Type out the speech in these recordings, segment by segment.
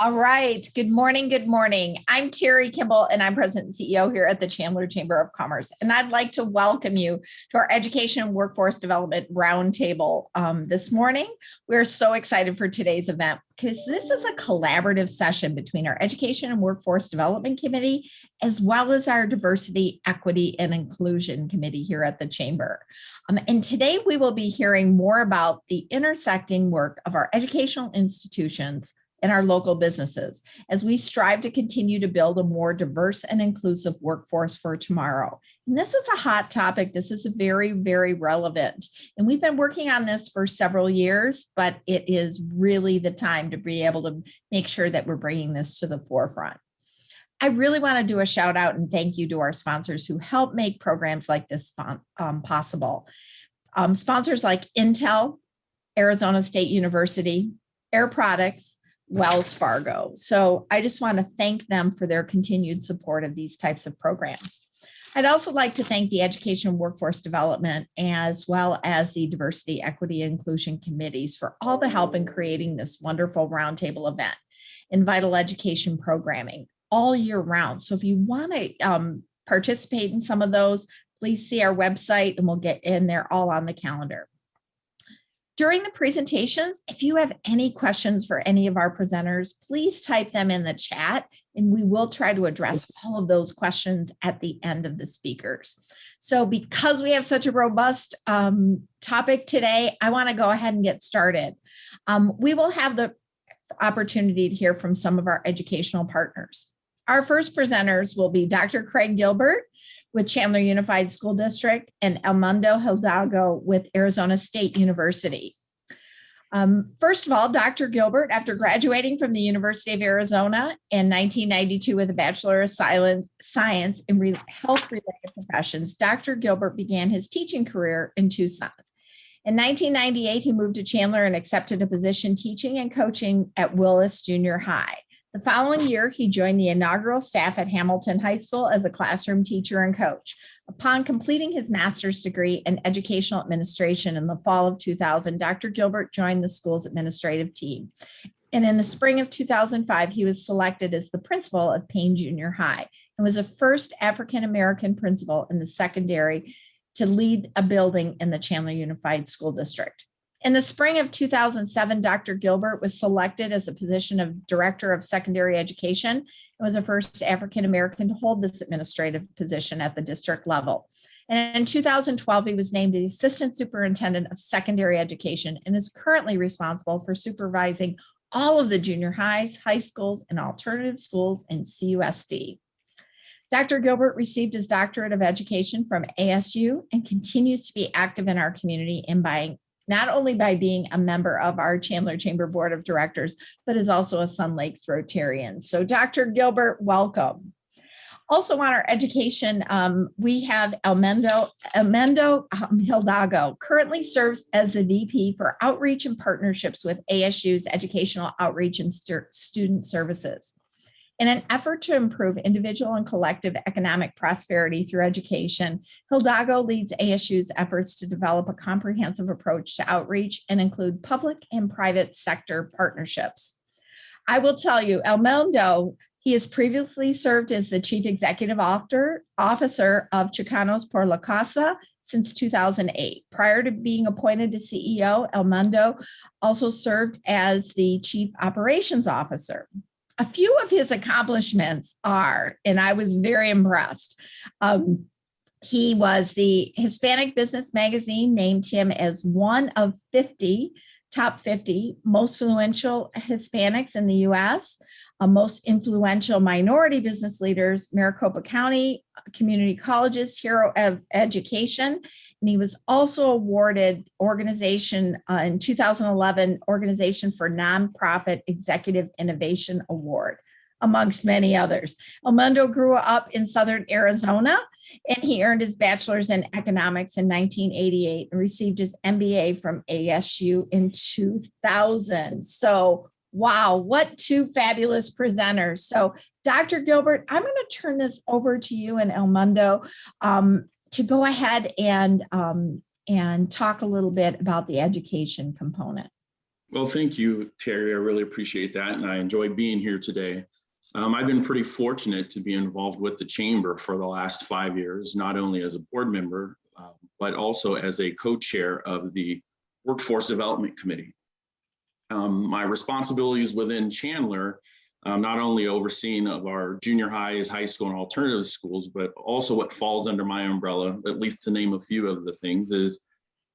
All right. Good morning. Good morning. I'm Terry Kimball, and I'm President and CEO here at the Chandler Chamber of Commerce. And I'd like to welcome you to our Education and Workforce Development Roundtable this morning. We're so excited for today's event because this is a collaborative session between our Education and Workforce Development Committee, as well as our Diversity, Equity, and Inclusion Committee here at the Chamber. And today we will be hearing more about the intersecting work of our educational institutions and our local businesses as we strive to continue to build a more diverse and inclusive workforce for tomorrow. And this is a hot topic. This is very, very relevant. And we've been working on this for several years, but it is really the time to be able to make sure that we're bringing this to the forefront. I really want to do a shout out and thank you to our sponsors who help make programs like this possible. Sponsors like Intel, Arizona State University, Air Products, Wells Fargo. So I just want to thank them for their continued support of these types of programs. I'd also like to thank the Education and Workforce Development as well as the Diversity, Equity, and Inclusion Committees for all the help in creating this wonderful roundtable event in vital education programming all year round. So if you want to participate in some of those, please see our website and we'll get in there all on the calendar. During the presentations, if you have any questions for any of our presenters, please type them in the chat and we will try to address all of those questions at the end of the speakers. So because we have such a robust topic today, I want to go ahead and get started. We will have the opportunity to hear from some of our educational partners. Our first presenters will be Dr. Craig Gilbert with Chandler Unified School District and Elmundo Hidalgo with Arizona State University. First of all, Dr. Gilbert, after graduating from the University of Arizona in 1992 with a Bachelor of Science in Health-Related Professions, Dr. Gilbert began his teaching career in Tucson. In 1998, he moved to Chandler and accepted a position teaching and coaching at Willis Junior High. The following year, he joined the inaugural staff at Hamilton High School as a classroom teacher and coach. Upon completing his master's degree in educational administration in the fall of 2000, Dr. Gilbert joined the school's administrative team. And in the spring of 2005, he was selected as the principal of Payne Junior High and was the first African-American principal in the secondary to lead a building in the Chandler Unified School District. In the spring of 2007, Dr. Gilbert was selected as the position of Director of Secondary Education and was the first African-American to hold this administrative position at the district level. And in 2012, he was named the Assistant Superintendent of Secondary Education and is currently responsible for supervising all of the junior highs, high schools, and alternative schools in CUSD. Dr. Gilbert received his Doctorate of Education from ASU and continues to be active in our community and not only by being a member of our Chandler Chamber Board of Directors, but is also a Sun Lakes Rotarian. So Dr. Gilbert, welcome. Also on our education, we have Elmundo Hidalgo, currently serves as the VP for Outreach and Partnerships with ASU's Educational Outreach and Student Services. In an effort to improve individual and collective economic prosperity through education, Hidalgo leads ASU's efforts to develop a comprehensive approach to outreach and include public and private sector partnerships. I will tell you, Elmundo, he has previously served as the Chief Executive Officer of Chicanos por la Casa since 2008. Prior to being appointed to CEO, Elmundo also served as the Chief Operations Officer. A few of his accomplishments are, and I was very impressed. He was the Hispanic Business Magazine named him as one of top 50 most influential Hispanics in the U.S., most influential minority business leaders, Maricopa County Community College's Hero of Education. And he was also awarded in 2011, Organization for Nonprofit Executive Innovation Award, amongst many others. Elmundo grew up in Southern Arizona, and he earned his bachelor's in economics in 1988 and received his MBA from ASU in 2000. So wow, what two fabulous presenters. So Dr. Gilbert, I'm going to turn this over to you and Elmundo to go ahead and talk a little bit about the education component. Well, thank you, Terry. I really appreciate that, and I enjoy being here today. I've been pretty fortunate to be involved with the Chamber for the last 5 years, not only as a board member, but also as a co-chair of the Workforce Development Committee. My responsibilities within Chandler, not only overseeing of our junior highs, high school, and alternative schools, but also what falls under my umbrella, at least to name a few of the things, is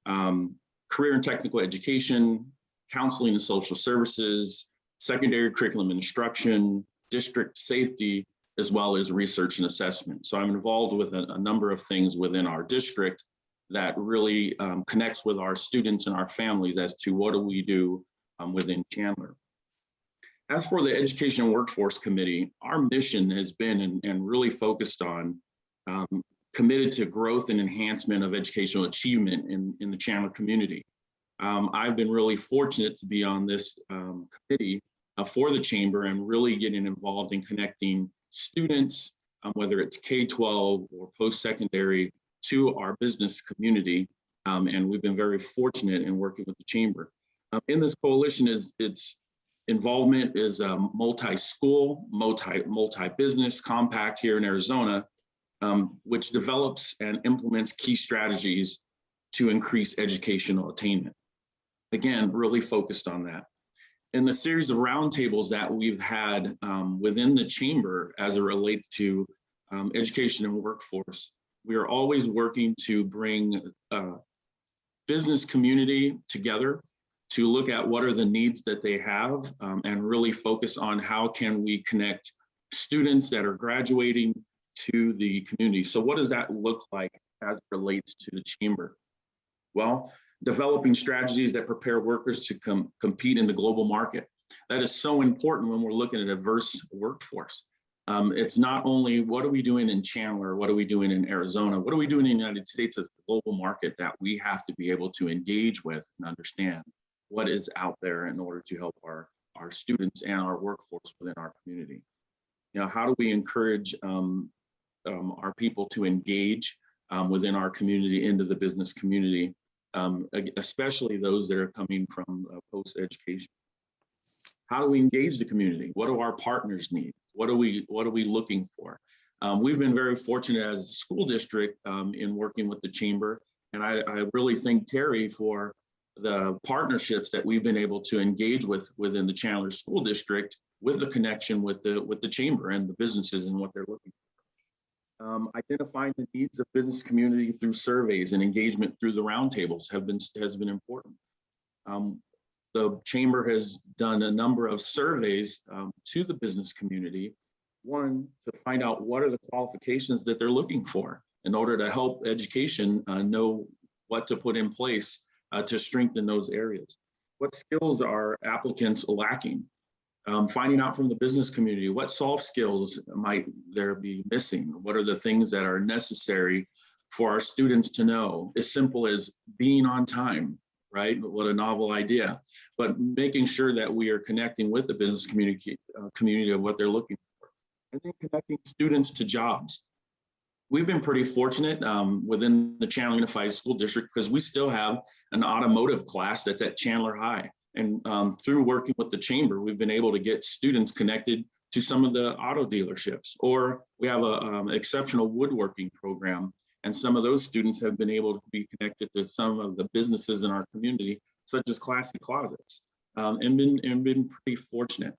career and technical education, counseling and social services, secondary curriculum and instruction, district safety, as well as research and assessment. So I'm involved with a number of things within our district that really connects with our students and our families as to what do we do within Chandler. As for the Education and Workforce Committee, our mission has been and really focused on committed to growth and enhancement of educational achievement in the Chandler community. I've been really fortunate to be on this committee for the Chamber and really getting involved in connecting students, whether it's K-12 or post-secondary, to our business community. And we've been very fortunate in working with the Chamber. In this coalition, its involvement is a multi-school, multi-business compact here in Arizona, which develops and implements key strategies to increase educational attainment. Again, really focused on that. In the series of roundtables that we've had within the Chamber as it relates to education and workforce, we are always working to bring business community together to look at what are the needs that they have and really focus on how can we connect students that are graduating to the community. So what does that look like as it relates to the Chamber? Well, developing strategies that prepare workers to compete in the global market. That is so important when we're looking at a diverse workforce. It's not only what are we doing in Chandler, what are we doing in Arizona, what are we doing in the United States as a global market that we have to be able to engage with and understand what is out there in order to help our students and our workforce within our community. You know, how do we encourage our people to engage within our community into the business community, especially those that are coming from post-education? How do we engage the community? What do our partners need? What are we looking for? We've been very fortunate as a school district in working with the Chamber, and I really thank Terry for the partnerships that we've been able to engage with within the Chandler School District with the connection with the Chamber and the businesses and what they're looking for. Identifying the needs of business community through surveys and engagement through the roundtables has been important. The Chamber has done a number of surveys to the business community, one, to find out what are the qualifications that they're looking for in order to help education know what to put in place to strengthen those areas. What skills are applicants lacking? Finding out from the business community, what soft skills might there be missing? What are the things that are necessary for our students to know? As simple as being on time, right? What a novel idea, but making sure that we are connecting with the business community of what they're looking for. And then connecting students to jobs. We've been pretty fortunate within the Chandler Unified School District because we still have an automotive class that's at Chandler High. And through working with the Chamber, we've been able to get students connected to some of the auto dealerships, or we have an exceptional woodworking program. And some of those students have been able to be connected to some of the businesses in our community, such as Classy Closets, and been pretty fortunate.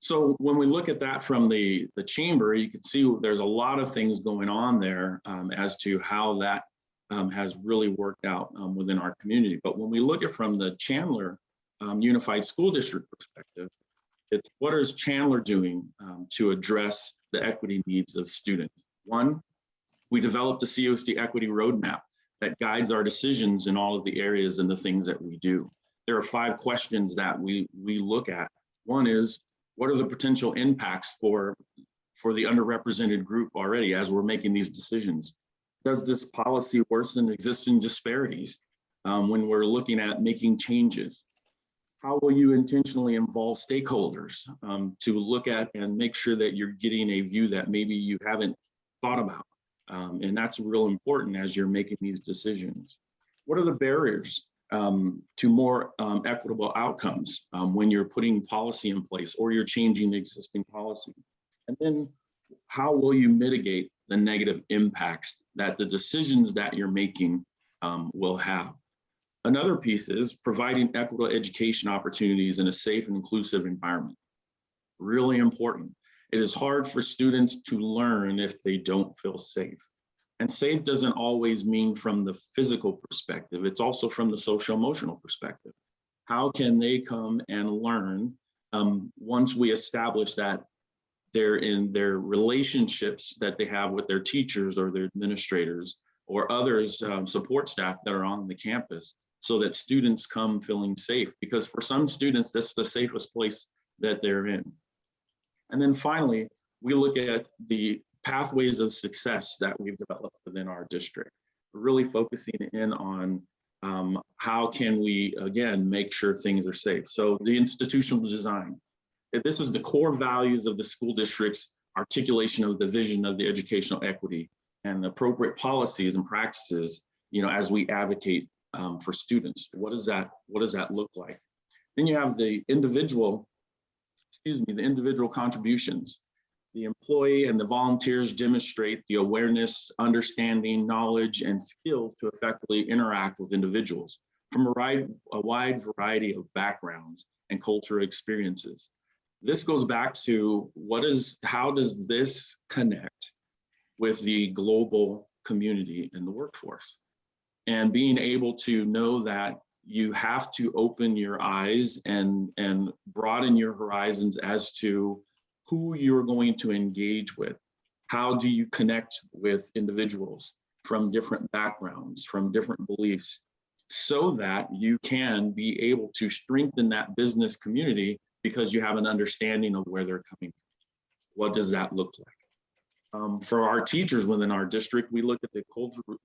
So when we look at that from the Chamber, you can see there's a lot of things going on there as to how that has really worked out within our community. But when we look at from the Chandler Unified School District perspective, it's what is Chandler doing to address the equity needs of students? One, we developed a COSD equity roadmap that guides our decisions in all of the areas and the things that we do. There are 5 questions that we look at. One is, what are the potential impacts for the underrepresented group already as we're making these decisions? Does this policy worsen existing disparities when we're looking at making changes? How will you intentionally involve stakeholders to look at and make sure that you're getting a view that maybe you haven't thought about? And that's real important as you're making these decisions. What are the barriers to more equitable outcomes when you're putting policy in place or you're changing the existing policy? And then how will you mitigate the negative impacts that the decisions that you're making will have? Another piece is providing equitable education opportunities in a safe and inclusive environment. Really important. It is hard for students to learn if they don't feel safe. And safe doesn't always mean from the physical perspective, it's also from the social emotional perspective. How can they come and learn once we establish that they're in their relationships that they have with their teachers or their administrators or others, support staff that are on the campus, so that students come feeling safe? Because for some students, that's the safest place that they're in. And then finally, we look at the pathways of success that we've developed within our district, really focusing in on how can we, again, make sure things are safe. So the institutional design, this is the core values of the school district's articulation of the vision of the educational equity and appropriate policies and practices, as we advocate for students. What does that look like? Then you have the individual contributions. The employee and the volunteers demonstrate the awareness, understanding, knowledge, and skills to effectively interact with individuals from a wide variety of backgrounds and cultural experiences. This goes back to how does this connect with the global community in the workforce? And being able to know that you have to open your eyes and broaden your horizons as to who you're going to engage with. How do you connect with individuals from different backgrounds, from different beliefs, so that you can be able to strengthen that business community because you have an understanding of where they're coming from. What does that look like? For our teachers within our district, we look at the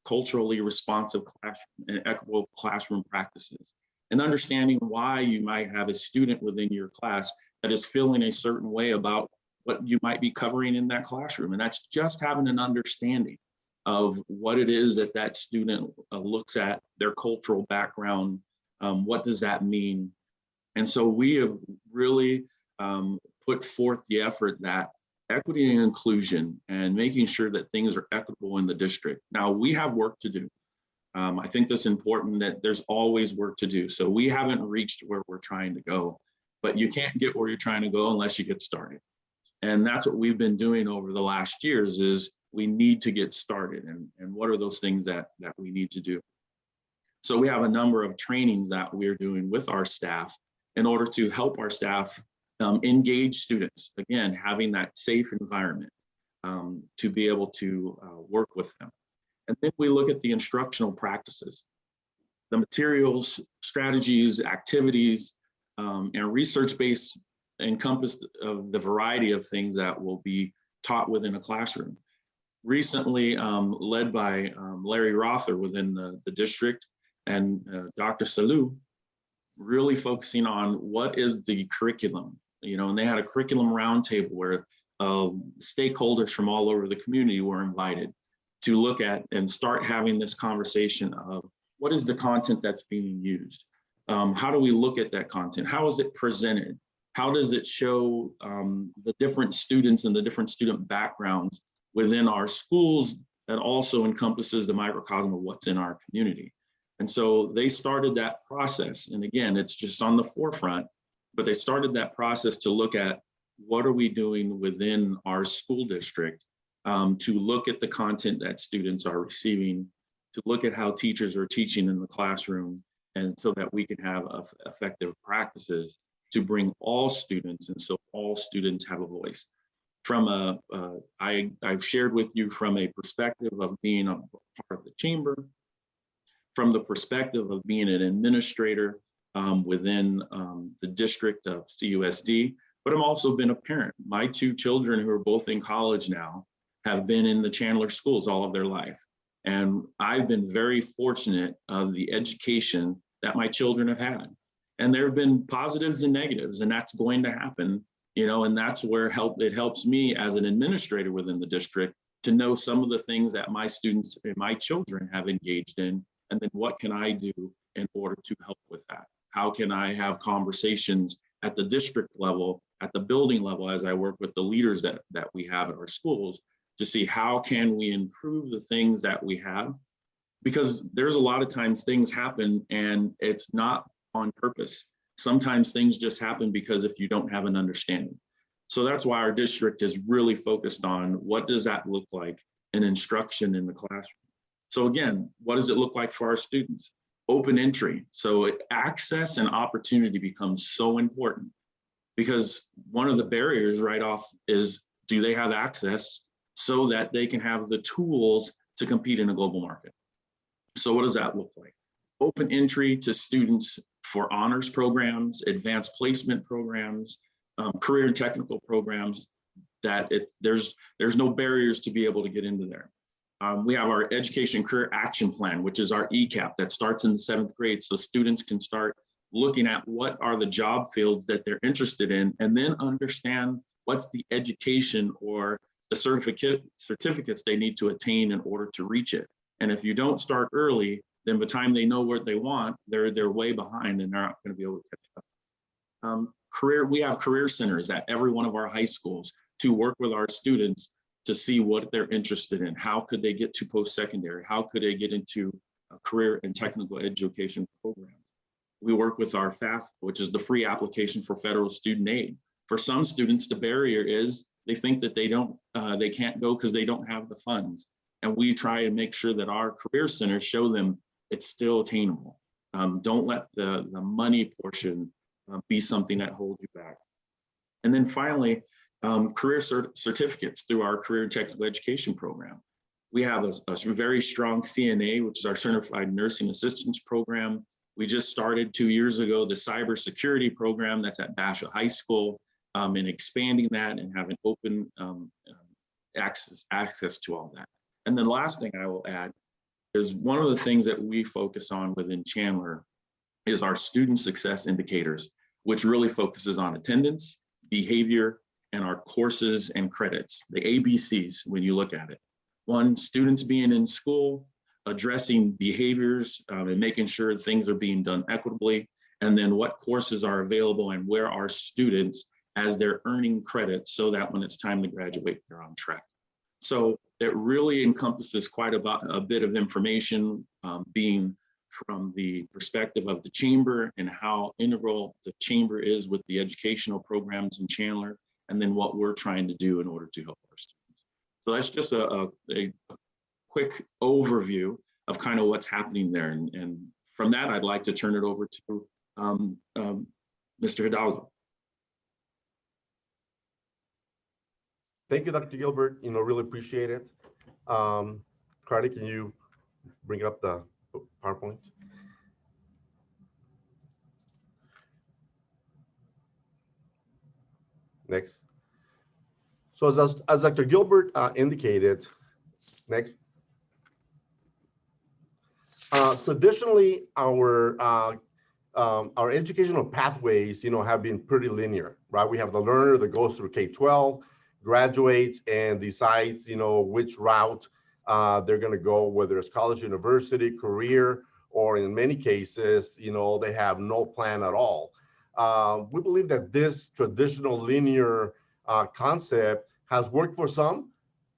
culturally responsive classroom and equitable classroom practices, and understanding why you might have a student within your class that is feeling a certain way about what you might be covering in that classroom. And that's just having an understanding of what it is that student looks at, their cultural background, what does that mean? And so we have really put forth the effort that equity and inclusion and making sure that things are equitable in the district. Now, we have work to do. I think that's important, that there's always work to do. So we haven't reached where we're trying to go, but you can't get where you're trying to go unless you get started. And that's what we've been doing over the last years, is we need to get started. And what are those things that we need to do? So we have a number of trainings that we're doing with our staff in order to help our staff engage students, again, having that safe environment to be able to work with them. And then we look at the instructional practices, the materials, strategies, activities, and research-based encompass of the variety of things that will be taught within a classroom. Recently, led by Larry Rother within the district and Dr. Salou, really focusing on what is the curriculum, and they had a curriculum roundtable where stakeholders from all over the community were invited to look at and start having this conversation of what is the content that's being used? How do we look at that content? How is it presented? How does it show the different students and the different student backgrounds within our schools that also encompasses the microcosm of what's in our community? And so they started that process. And again, it's just on the forefront, but they started that process to look at what are we doing within our school district to look at the content that students are receiving, to look at how teachers are teaching in the classroom, and so that we can have effective practices to bring all students, and so all students have a voice. From I've shared with you from a perspective of being a part of the chamber, from the perspective of being an administrator within the district of CUSD, but I've also been a parent. My two children, who are both in college now, have been in the Chandler schools all of their life. And I've been very fortunate of the education that my children have had. And there have been positives and negatives, and that's going to happen, and that's where it helps me as an administrator within the district to know some of the things that my students and my children have engaged in, and then what can I do in order to help with that? How can I have conversations at the district level, at the building level, as I work with the leaders that we have at our schools to see how can we improve the things that we have? Because there's a lot of times things happen and it's not on purpose. Sometimes things just happen because if you don't have an understanding. So that's why our district is really focused on what does that look like in instruction in the classroom. So again, what does it look like for our students? Open entry. So access and opportunity becomes so important because one of the barriers right off is, do they have access so that they can have the tools to compete in a global market? So what does that look like? Open entry to students for honors programs, advanced placement programs, career and technical programs, that there's no barriers to be able to get into there. We have our Education Career Action Plan, which is our ECAP that starts in the 7th grade. So students can start looking at what are the job fields that they're interested in, and then understand what's the education or the certificates they need to attain in order to reach it. And if you don't start early, then by the time they know what they want, they're way behind and they're not going to be able to catch up. We have career centers at every one of our high schools to work with our students to see what they're interested in. How could they get to post-secondary? How could they get into a career and technical education program? We work with our FAFSA, which is the free application for federal student aid. For some students, the barrier is they think that they can't go because they don't have the funds. And we try and make sure that our career centers show them it's still attainable. Don't let the money portion be something that holds you back. And then finally, career certificates through our career and technical education program. We have a very strong CNA, which is our Certified Nursing Assistance Program. We just started 2 years ago the cybersecurity program that's at Basha High School, and expanding that and having open access to all that. And then last thing I will add is one of the things that we focus on within Chandler is our student success indicators, which really focuses on attendance, behavior, and our courses and credits, the ABCs when you look at it. One, students being in school, addressing behaviors and making sure things are being done equitably, and then what courses are available and where are students as they're earning credits so that when it's time to graduate, they're on track. So it really encompasses quite a bit of information, being from the perspective of the Chamber and how integral the Chamber is with the educational programs in Chandler, and then what we're trying to do in order to help our students. So that's just a quick overview of kind of what's happening there. And from that, I'd like to turn it over to Mr. Hidalgo. Thank you, Dr. Gilbert. Really appreciate it. Carly, can you bring up the PowerPoint? Next. So as Dr. Gilbert indicated, next. Traditionally, our educational pathways, have been pretty linear, right? We have the learner that goes through K-12, graduates, and decides, which route they're going to go, whether it's college, university, career, or in many cases, they have no plan at all. We believe that this traditional linear concept has worked for some,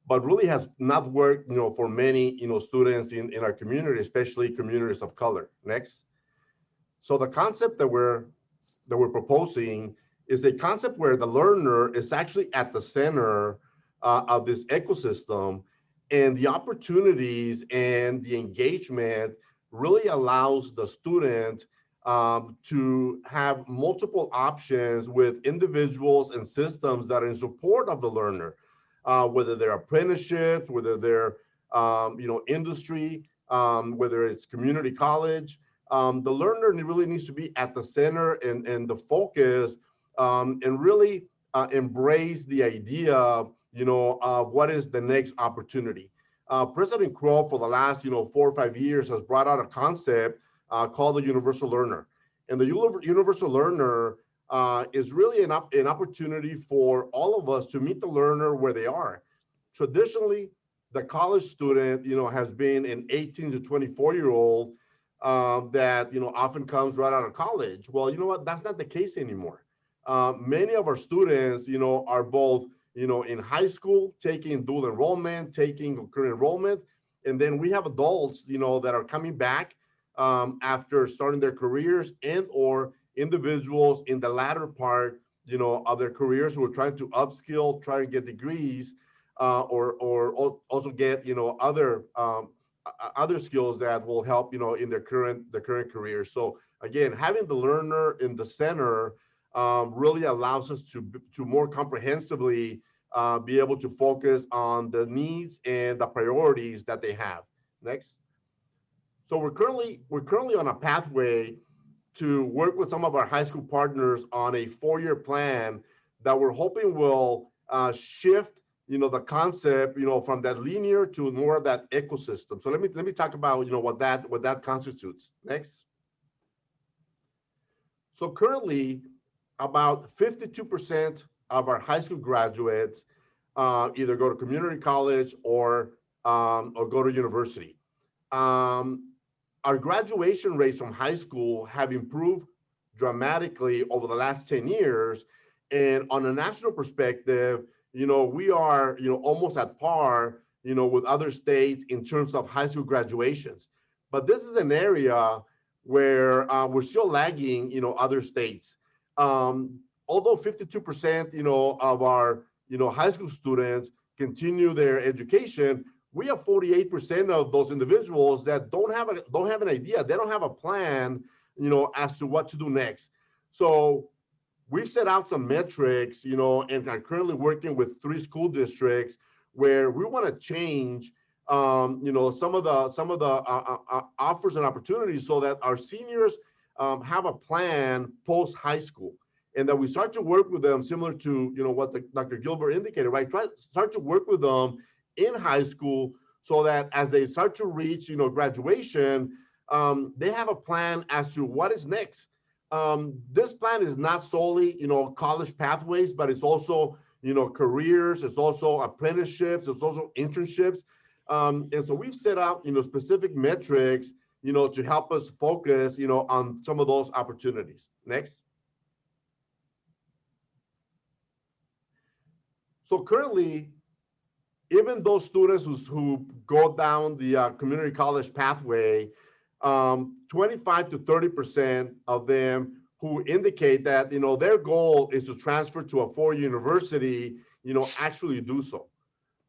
but really has not worked, for many, students in our community, especially communities of color. Next. So the concept that we're proposing is a concept where the learner is actually at the center of this ecosystem, and the opportunities and the engagement really allows the student to have multiple options with individuals and systems that are in support of the learner, whether they're apprenticeships, whether they're industry, whether it's community college. The learner really needs to be at the center and the focus, and really embrace the idea, of what is the next opportunity. President Crawford, for the last 4 or 5 years, has brought out a concept called the universal learner. And the universal learner is really an opportunity for all of us to meet the learner where they are. Traditionally, the college student, has been an 18 to 24-year-old that, often comes right out of college. Well, you know what? That's not the case anymore. Many of our students, are both, in high school, taking dual enrollment, taking concurrent enrollment. And then we have adults, that are coming back after starting their careers, and or individuals in the latter part, of their careers who are trying to upskill, try to get degrees, or also get, other skills that will help, in their current career. So again, having the learner in the center really allows us to more comprehensively be able to focus on the needs and the priorities that they have. Next. So we're currently on a pathway to work with some of our high school partners on a 4-year plan that we're hoping will shift, the concept, from that linear to more of that ecosystem. So let me talk about, what that constitutes. Next. So currently, about 52% of our high school graduates either go to community college or go to university. Our graduation rates from high school have improved dramatically over the last 10 years. And on a national perspective, we are, almost at par, with other states in terms of high school graduations. But this is an area where we're still lagging, other states. Although 52%, of our, high school students continue their education, we have 48% of those individuals that don't have an idea. They don't have a plan, as to what to do next. So we've set out some metrics, and are currently working with 3 school districts where we want to change, some of the offers and opportunities so that our seniors have a plan post high school, and that we start to work with them similar to, what Dr. Gilbert indicated, right? Start to work with them in high school so that as they start to reach, graduation, they have a plan as to what is next. This plan is not solely, college pathways, but it's also, careers, it's also apprenticeships, it's also internships. And so we've set out, specific metrics, to help us focus, on some of those opportunities. Next. So currently, even those students who go down the community college pathway, 25 to 30% of them who indicate that, their goal is to transfer to a 4-year university, actually do so,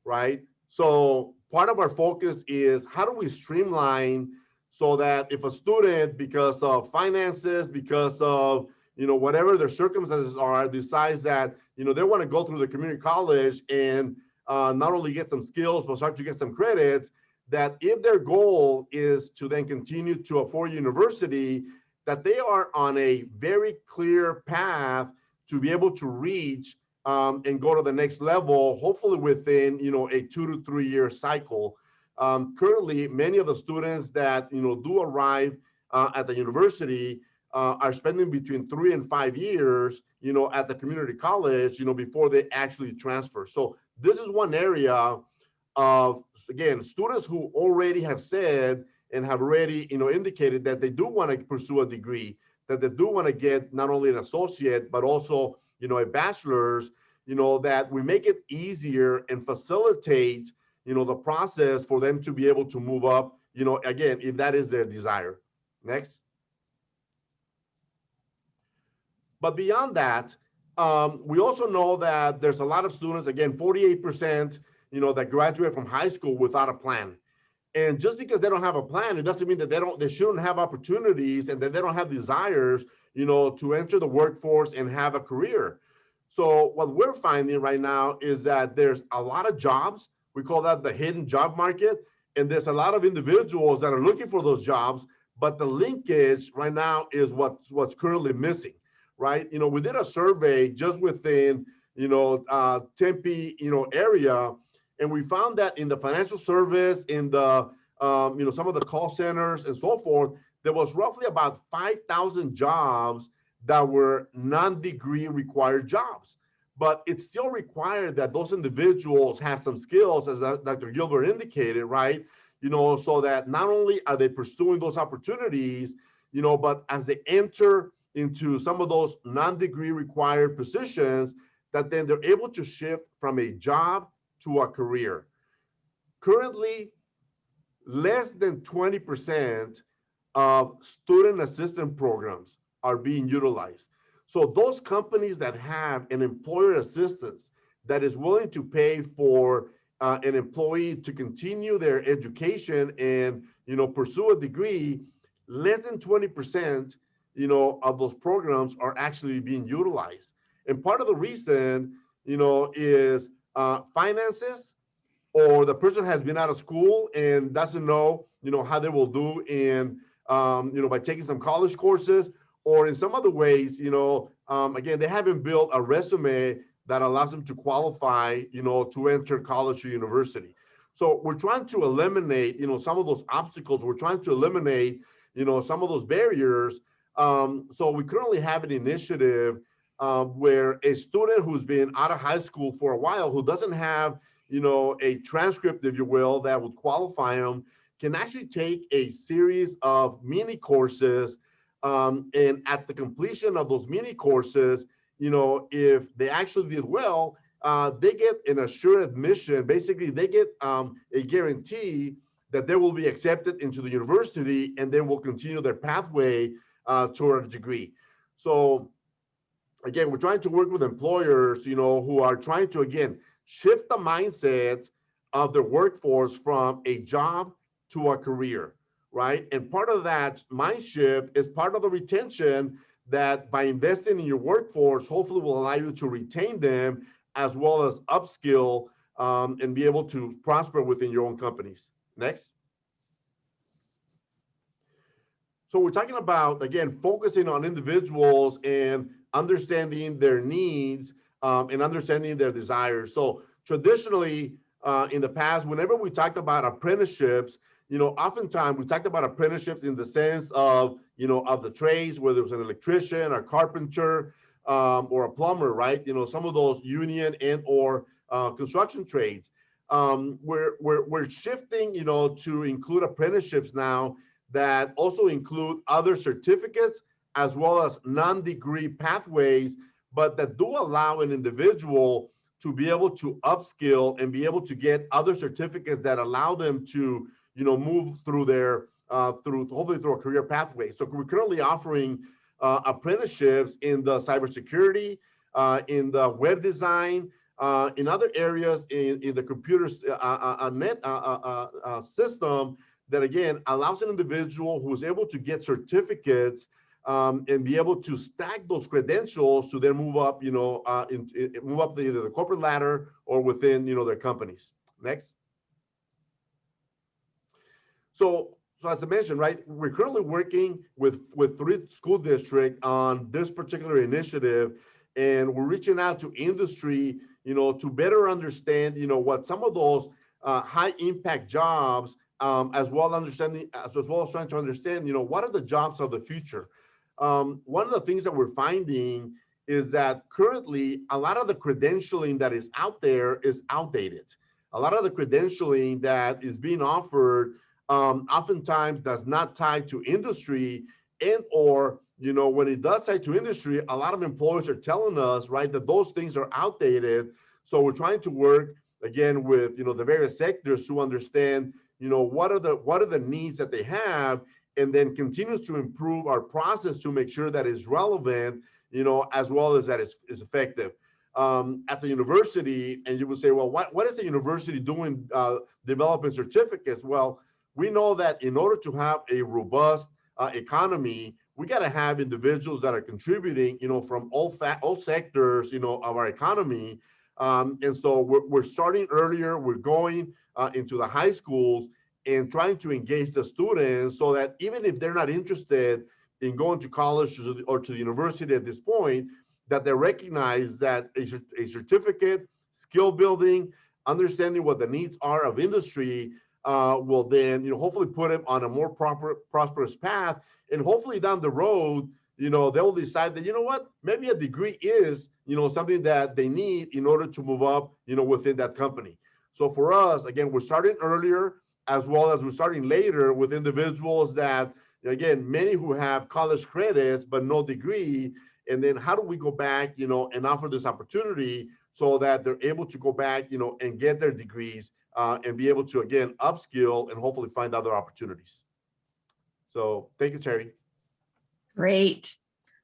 right? So part of our focus is how do we streamline so that if a student, because of finances, because of, whatever their circumstances are, decides that, they want to go through the community college and not only get some skills, but start to get some credits, that if their goal is to then continue to a 4-year university, that they are on a very clear path to be able to reach and go to the next level, hopefully within, a 2 to 3 year cycle. Currently, many of the students that, do arrive at the university are spending between 3 and 5 years, at the community college, before they actually transfer. So this is one area of, again, students who already have said and have already, indicated that they do want to pursue a degree, that they do want to get not only an associate, but also, a bachelor's, that we make it easier and facilitate, the process for them to be able to move up, again, if that is their desire. Next. But beyond that, we also know that there's a lot of students, again, 48%, that graduate from high school without a plan. And just because they don't have a plan, it doesn't mean that they shouldn't have opportunities and that they don't have desires, to enter the workforce and have a career. So what we're finding right now is that there's a lot of jobs. We call that the hidden job market. And there's a lot of individuals that are looking for those jobs, but the linkage right now is what's currently missing, right? We did a survey just within, Tempe, area, and we found that in the financial service, in the, some of the call centers and so forth, there was roughly about 5,000 jobs that were non-degree required jobs. But it's still required that those individuals have some skills, as Dr. Gilbert indicated, right? so that not only are they pursuing those opportunities, but as they enter into some of those non-degree required positions, that then they're able to shift from a job to a career. Currently, less than 20% of student assistance programs are being utilized. So those companies that have an employer assistance that is willing to pay for an employee to continue their education and pursue a degree, less than 20% of those programs are actually being utilized. And part of the reason is finances, or the person has been out of school and doesn't know how they will do in by taking some college courses, or in some other ways, again, they haven't built a resume that allows them to qualify, to enter college or university. So we're trying to eliminate, some of those obstacles. We're trying to eliminate, some of those barriers. So we currently have an initiative where a student who's been out of high school for a while, who doesn't have, a transcript, if you will, that would qualify them, can actually take a series of mini courses. And at the completion of those mini courses, if they actually did well, they get an assured admission. Basically, they get a guarantee that they will be accepted into the university, and then will continue their pathway toward a degree. So again, we're trying to work with employers, who are trying to, again, shift the mindset of their workforce from a job to a career, right? And part of that mind shift is part of the retention, that by investing in your workforce, hopefully will allow you to retain them, as well as upskill and be able to prosper within your own companies. Next. So we're talking about, again, focusing on individuals and understanding their needs and understanding their desires. So traditionally, in the past, whenever we talked about apprenticeships, oftentimes we talked about apprenticeships in the sense of, of the trades, whether it was an electrician, a carpenter, or a plumber, right? Some of those union and or construction trades. We're shifting, to include apprenticeships now that also include other certificates, as well as non-degree pathways, but that do allow an individual to be able to upskill and be able to get other certificates that allow them to, move through their, hopefully through a career pathway. So we're currently offering apprenticeships in the cybersecurity, in the web design, in other areas in the computer net system, that again allows an individual who is able to get certificates and be able to stack those credentials to then move up, move up either the corporate ladder or within, their companies. Next. So as I mentioned, right, we're currently working with 3 school districts on this particular initiative, and we're reaching out to industry, to better understand, what some of those high impact jobs, as well as trying to understand, what are the jobs of the future. One of the things that we're finding is that currently a lot of the credentialing that is out there is outdated. A lot of the credentialing that is being offered oftentimes does not tie to industry, and or when it does tie to industry, a lot of employers are telling us, right, that those things are outdated. So we're trying to work again with the various sectors to understand what are the needs that they have, and then continues to improve our process to make sure that it's relevant, as well as that it's effective. As a university, and you would say, well, what is the university doing developing certificates? Well, we know that in order to have a robust economy, we got to have individuals that are contributing, from all sectors, of our economy. And so we're starting earlier. We're going into the high schools and trying to engage the students, so that even if they're not interested in going to college or to the university at this point, that they recognize that a certificate, skill building, understanding what the needs are of industry will then, hopefully put them on a more prosperous path. And hopefully down the road, they'll decide that, what, maybe a degree is, something that they need in order to move up, within that company. So for us, again, we're starting earlier. as well as we're starting later with individuals that, again, many who have college credits but no degree. And then how do we go back, and offer this opportunity so that they're able to go back, and get their degrees and be able to, again, upskill and hopefully find other opportunities. So thank you, Terry. Great.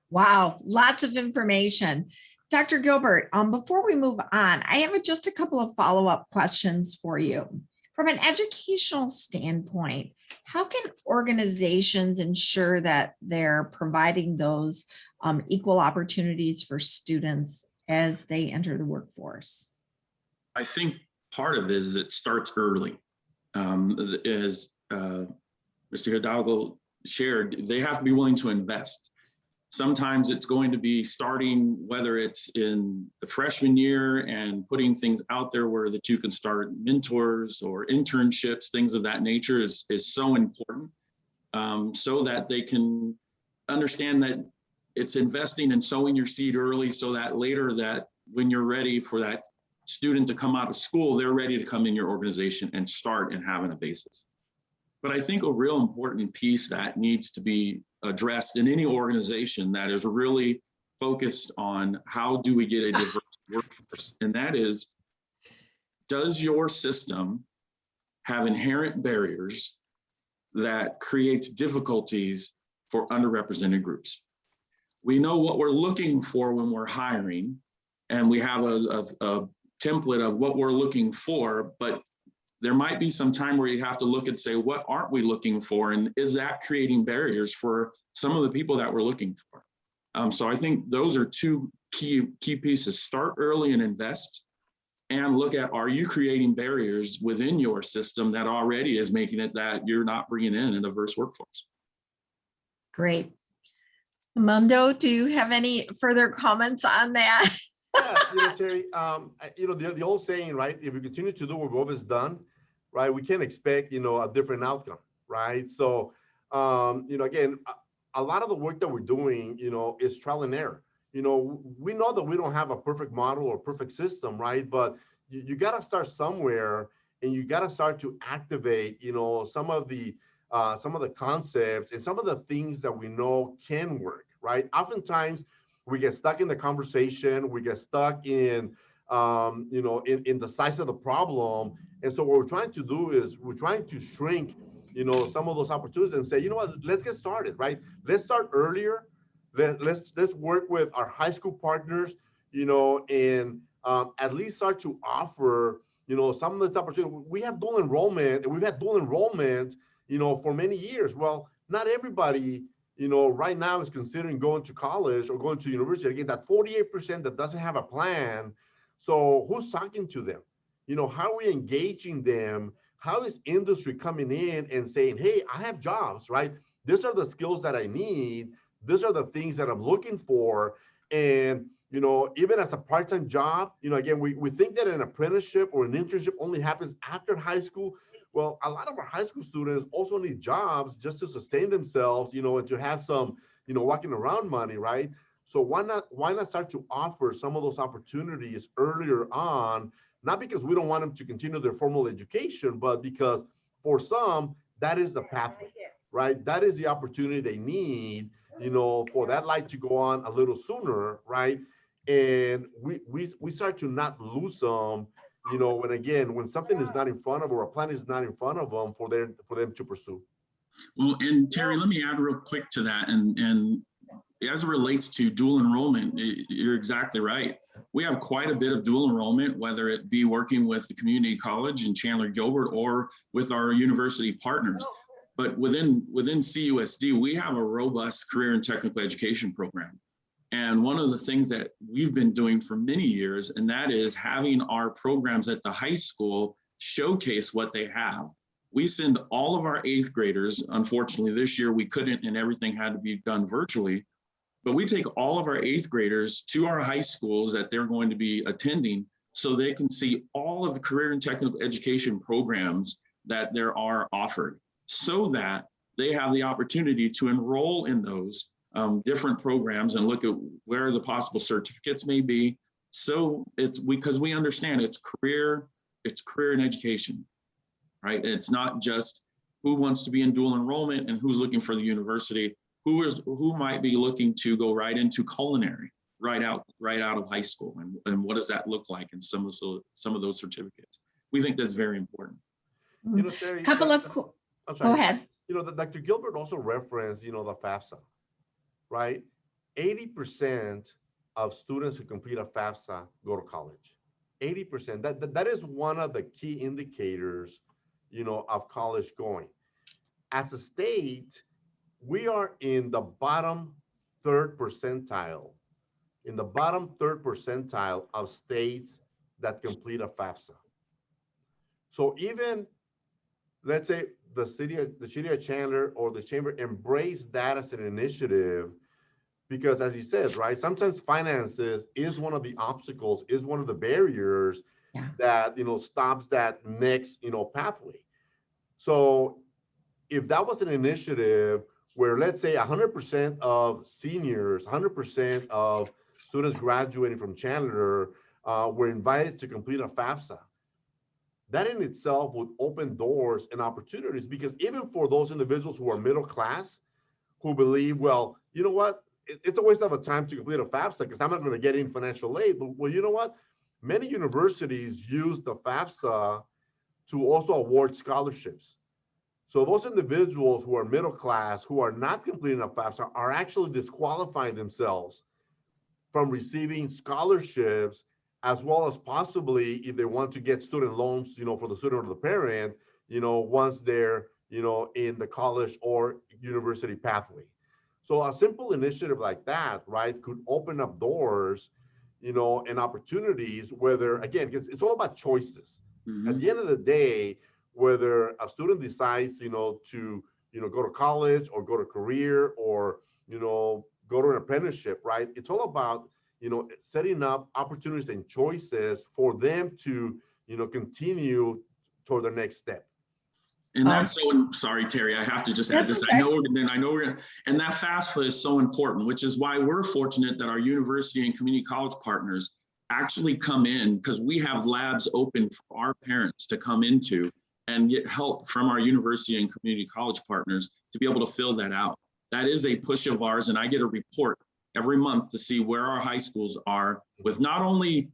Wow, lots of information. Dr. Gilbert, before we move on, I have just a couple of follow-up questions for you. From an educational standpoint, how can organizations ensure that they're providing those equal opportunities for students as they enter the workforce? I think part of it is it starts early. As Mr. Hidalgo shared, they have to be willing to invest. Sometimes it's going to be starting, whether it's in the freshman year and putting things out there where that you can start mentors or internships, things of that nature is so important, so that they can understand that it's investing and sowing your seed early so that later that when you're ready for that student to come out of school, they're ready to come in your organization and start and having a basis. But I think a real important piece that needs to be addressed in any organization that is really focused on how do we get a diverse workforce, and that is, does your system have inherent barriers that creates difficulties for underrepresented groups? We know what we're looking for when we're hiring, and we have a template of what we're looking for, but there might be some time where you have to look and say, what aren't we looking for? And is that creating barriers for some of the people that we're looking for? So I think those are two key pieces. Start early and invest, and look at, are you creating barriers within your system that already is making it that you're not bringing in a diverse workforce? Great. Mundo, do you have any further comments on that? Yeah, Terry, the old saying, right? If we continue to do what we've always done, right, we can't expect, a different outcome, right? So, again, a lot of the work that we're doing, is trial and error. We know that we don't have a perfect model or perfect system, right? But you got to start somewhere, and you got to start to activate, some of the concepts and some of the things that we know can work, right? Oftentimes, we get stuck in the conversation, we get stuck in the size of the problem. And so what we're trying to do is we're trying to shrink, some of those opportunities and say, you know what, let's get started, right? Let's start earlier. Let's work with our high school partners, and at least start to offer, some of this opportunity. We have dual enrollment, and we've had dual enrollment, for many years. Well, not everybody, right now is considering going to college or going to university. Again, that 48% that doesn't have a plan. So who's talking to them? How are we engaging them? How is industry coming in and saying, hey, I have jobs, right? These are the skills that I need. These are the things that I'm looking for. And, even as a part-time job, again, we think that an apprenticeship or an internship only happens after high school. Well, a lot of our high school students also need jobs just to sustain themselves, and to have some, walking around money, right? So why not start to offer some of those opportunities earlier on, not because we don't want them to continue their formal education, but because for some, that is the pathway, right? That is the opportunity they need, for that light to go on a little sooner, right? And we start to not lose them, when something is not in front of, or a plan is not in front of them for them to pursue. Well, and Terry, let me add real quick to that. And as it relates to dual enrollment, you're exactly right. We have quite a bit of dual enrollment, whether it be working with the community college in Chandler Gilbert or with our university partners. But within CUSD, we have a robust career and technical education program. And one of the things that we've been doing for many years, and that is having our programs at the high school showcase what they have. We send all of our 8th graders, unfortunately this year we couldn't, and everything had to be done virtually, but we take all of our 8th graders to our high schools that they're going to be attending so they can see all of the career and technical education programs that there are offered, so that they have the opportunity to enroll in those different programs and look at where the possible certificates may be. So it's because we understand it's career and education. right? It's not just who wants to be in dual enrollment and who's looking for the university, who might be looking to go right into culinary right out of high school, and what does that look like in some of those certificates. We think that's very important. You know, Terry, I'm sorry. Go ahead. You know, Dr. Gilbert also referenced, you know, the FAFSA, right? 80% of students who complete a FAFSA go to college. 80%. That is one of the key indicators, you know, of college going. As a state, we are in the bottom third percentile, of states that complete a FAFSA. So even, let's say the city of Chandler or the chamber embrace that as an initiative, because as he says, right, sometimes finances is one of the obstacles, is one of the barriers that, you know, stops that next, you know, pathway. So if that was an initiative where, let's say 100% of seniors, 100% of students graduating from Chandler were invited to complete a FAFSA, that in itself would open doors and opportunities, because even for those individuals who are middle class, who believe, well, you know what, it's a waste of a time to complete a FAFSA because I'm not going to get in financial aid. But well, you know what? Many universities use the FAFSA to also award scholarships. So those individuals who are middle class, who are not completing a FAFSA, are actually disqualifying themselves from receiving scholarships, as well as possibly if they want to get student loans, you know, for the student or the parent, you know, once they're, you know, in the college or university pathway. So a simple initiative like that, right, could open up doors, you know, and opportunities, whether, again, because it's all about choices. Mm-hmm. At the end of the day, whether a student decides, you know, to, you know, go to college or go to career or, you know, go to an apprenticeship, right? It's all about, you know, setting up opportunities and choices for them to, you know, continue toward their next step. And that's so, sorry, Terry, I have to just add this. Okay. I know we're gonna, and that FAFSA is so important, which is why we're fortunate that our university and community college partners actually come in, because we have labs open for our parents to come into and get help from our university and community college partners to be able to fill that out. That is a push of ours, and I get a report every month to see where our high schools are with not only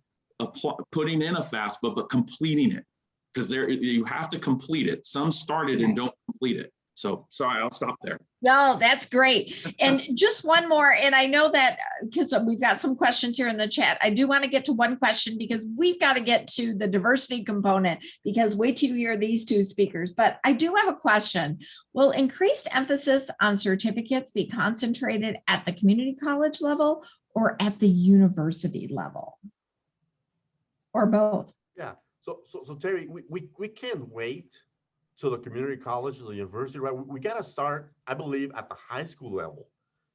putting in a FAFSA, but completing it. Because you have to complete it. Some started and don't complete it. So sorry, I'll stop there. No, that's great. And just one more, and I know that because we've got some questions here in the chat. I do want to get to one question because we've got to get to the diversity component, because wait till you hear these two speakers. But I do have a question. Will increased emphasis on certificates be concentrated at the community college level or at the university level? Or both? Yeah. So Terry, we can't wait till the community college or the university, right? We got to start, I believe, at the high school level,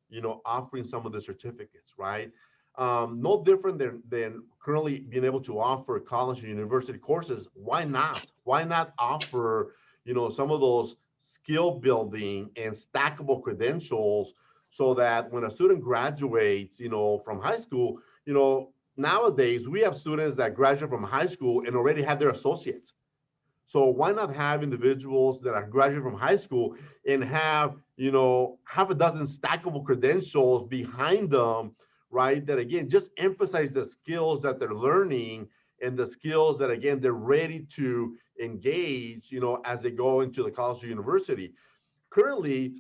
you know, offering some of the certificates, right? No different than currently being able to offer college and university courses. Why not? Why not offer, you know, some of those skill building and stackable credentials so that when a student graduates, you know, from high school, you know, nowadays, we have students that graduate from high school and already have their associates. So why not have individuals that are graduating from high school and have, you know, half a dozen stackable credentials behind them, right? That, again, just emphasize the skills that they're learning and the skills that, again, they're ready to engage, you know, as they go into the college or university. Currently,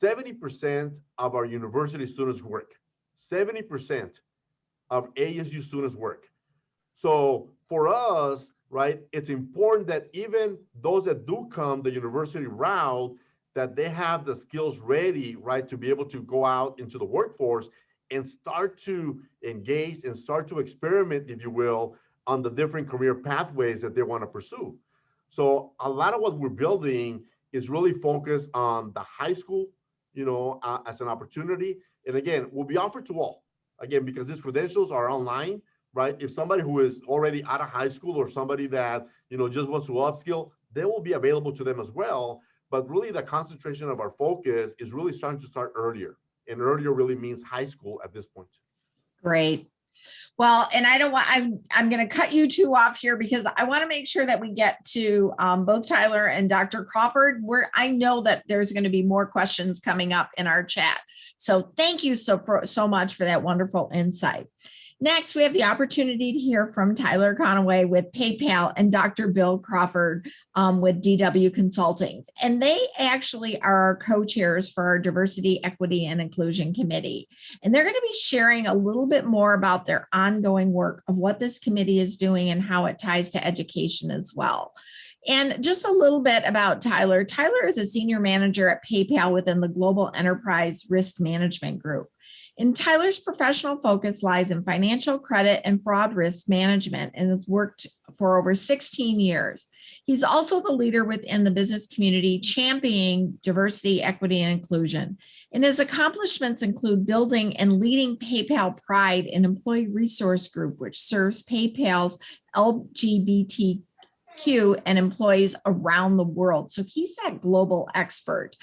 70% of our university students work. 70% of ASU students work. So for us, right, it's important that even those that do come the university route, that they have the skills ready, right, to be able to go out into the workforce and start to engage and start to experiment, if you will, on the different career pathways that they want to pursue. So a lot of what we're building is really focused on the high school, you know, as an opportunity. And again, will be offered to all. Again, because these credentials are online, right? If somebody who is already out of high school or somebody that, you know, just wants to upskill, they will be available to them as well. But really the concentration of our focus is really starting to start earlier. And earlier really means high school at this point. Great. Well, and I don't want, I'm going to cut you two off here because I want to make sure that we get to both Tyler and Dr. Crawford, where I know that there's going to be more questions coming up in our chat. So thank you so much for that wonderful insight. Next, we have the opportunity to hear from Tyler Conaway with PayPal and Dr. Bill Crawford with DW Consulting. And they actually are our co-chairs for our Diversity, Equity, and Inclusion Committee. And they're going to be sharing a little bit more about their ongoing work of what this committee is doing and how it ties to education as well. And just a little bit about Tyler. Tyler is a senior manager at PayPal within the Global Enterprise Risk Management Group. And Tyler's professional focus lies in financial credit and fraud risk management and has worked for over 16 years. He's also the leader within the business community championing diversity, equity, and inclusion. And his accomplishments include building and leading PayPal Pride, an employee resource group which serves PayPal's LGBTQ and employees around the world. So he's that global expert.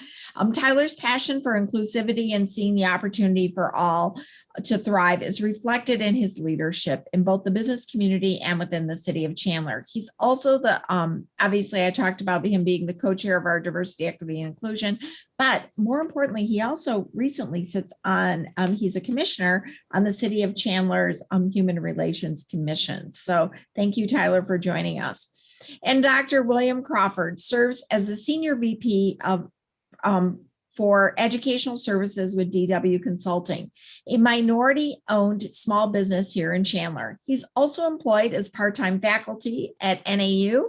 Tyler's passion for inclusivity and seeing the opportunity for all to thrive is reflected in his leadership in both the business community and within the city of Chandler. He's also the, obviously I talked about him being the co-chair of our diversity, equity, and inclusion, but more importantly, he also recently sits on, he's a commissioner on the city of Chandler's Human Relations Commission. So thank you, Tyler, for joining us. And Dr. William Crawford serves as the Senior VP of for Educational Services with DW Consulting, a minority-owned small business here in Chandler. He's also employed as part-time faculty at NAU,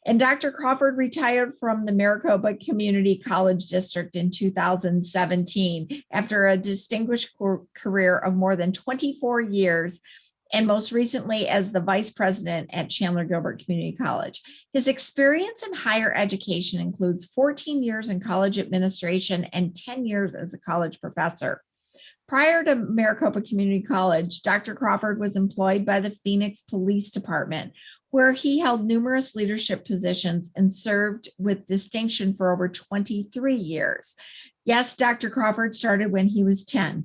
and Dr. Crawford retired from the Maricopa Community College District in 2017 after a distinguished career of more than 24 years, and most recently as the vice president at Chandler Gilbert Community College. His experience in higher education includes 14 years in college administration and 10 years as a college professor. Prior to Maricopa Community College, Dr. Crawford was employed by the Phoenix Police Department, where he held numerous leadership positions and served with distinction for over 23 years. Yes, Dr. Crawford started when he was 10.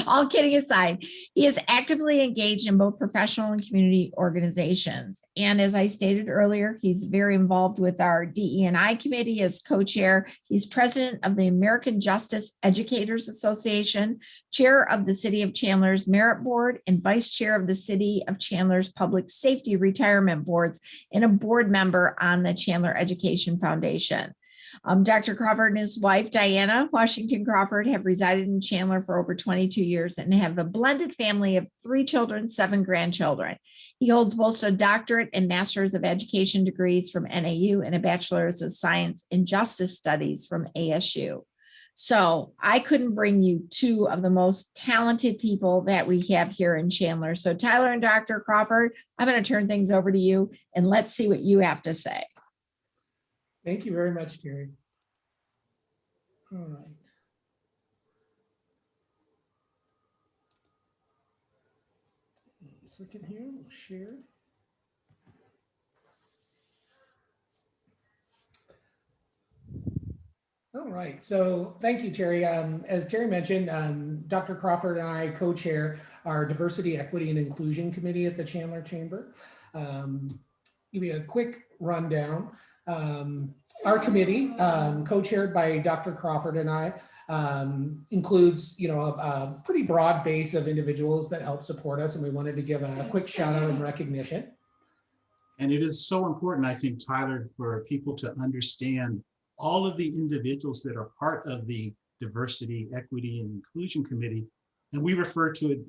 All kidding aside, he is actively engaged in both professional and community organizations. And as I stated earlier, he's very involved with our DE&I committee as co-chair. He's president of the American Justice Educators Association, chair of the City of Chandler's Merit Board, and vice chair of the City of Chandler's Public Safety Retirement Boards, and a board member on the Chandler Education Foundation. Dr. Crawford and his wife, Diana Washington Crawford, have resided in Chandler for over 22 years and have a blended family of 3 children, 7 grandchildren. He holds both a doctorate and master's of education degrees from NAU and a bachelor's of science in justice studies from ASU. So I couldn't bring you 2 of the most talented people that we have here in Chandler. So Tyler and Dr. Crawford, I'm going to turn things over to you and let's see what you have to say. Thank you very much, Terry. All right. One second here, we'll share. All right, so thank you, Terry. As Terry mentioned, Dr. Crawford and I co-chair our Diversity, Equity, and Inclusion Committee at the Chandler Chamber. Give you a quick rundown. Our committee, co-chaired by Dr. Crawford and I, includes, a pretty broad base of individuals that help support us, and we wanted to give a quick shout out and recognition. And it is so important, I think, Tyler, for people to understand all of the individuals that are part of the Diversity, Equity, and Inclusion Committee. And we refer to it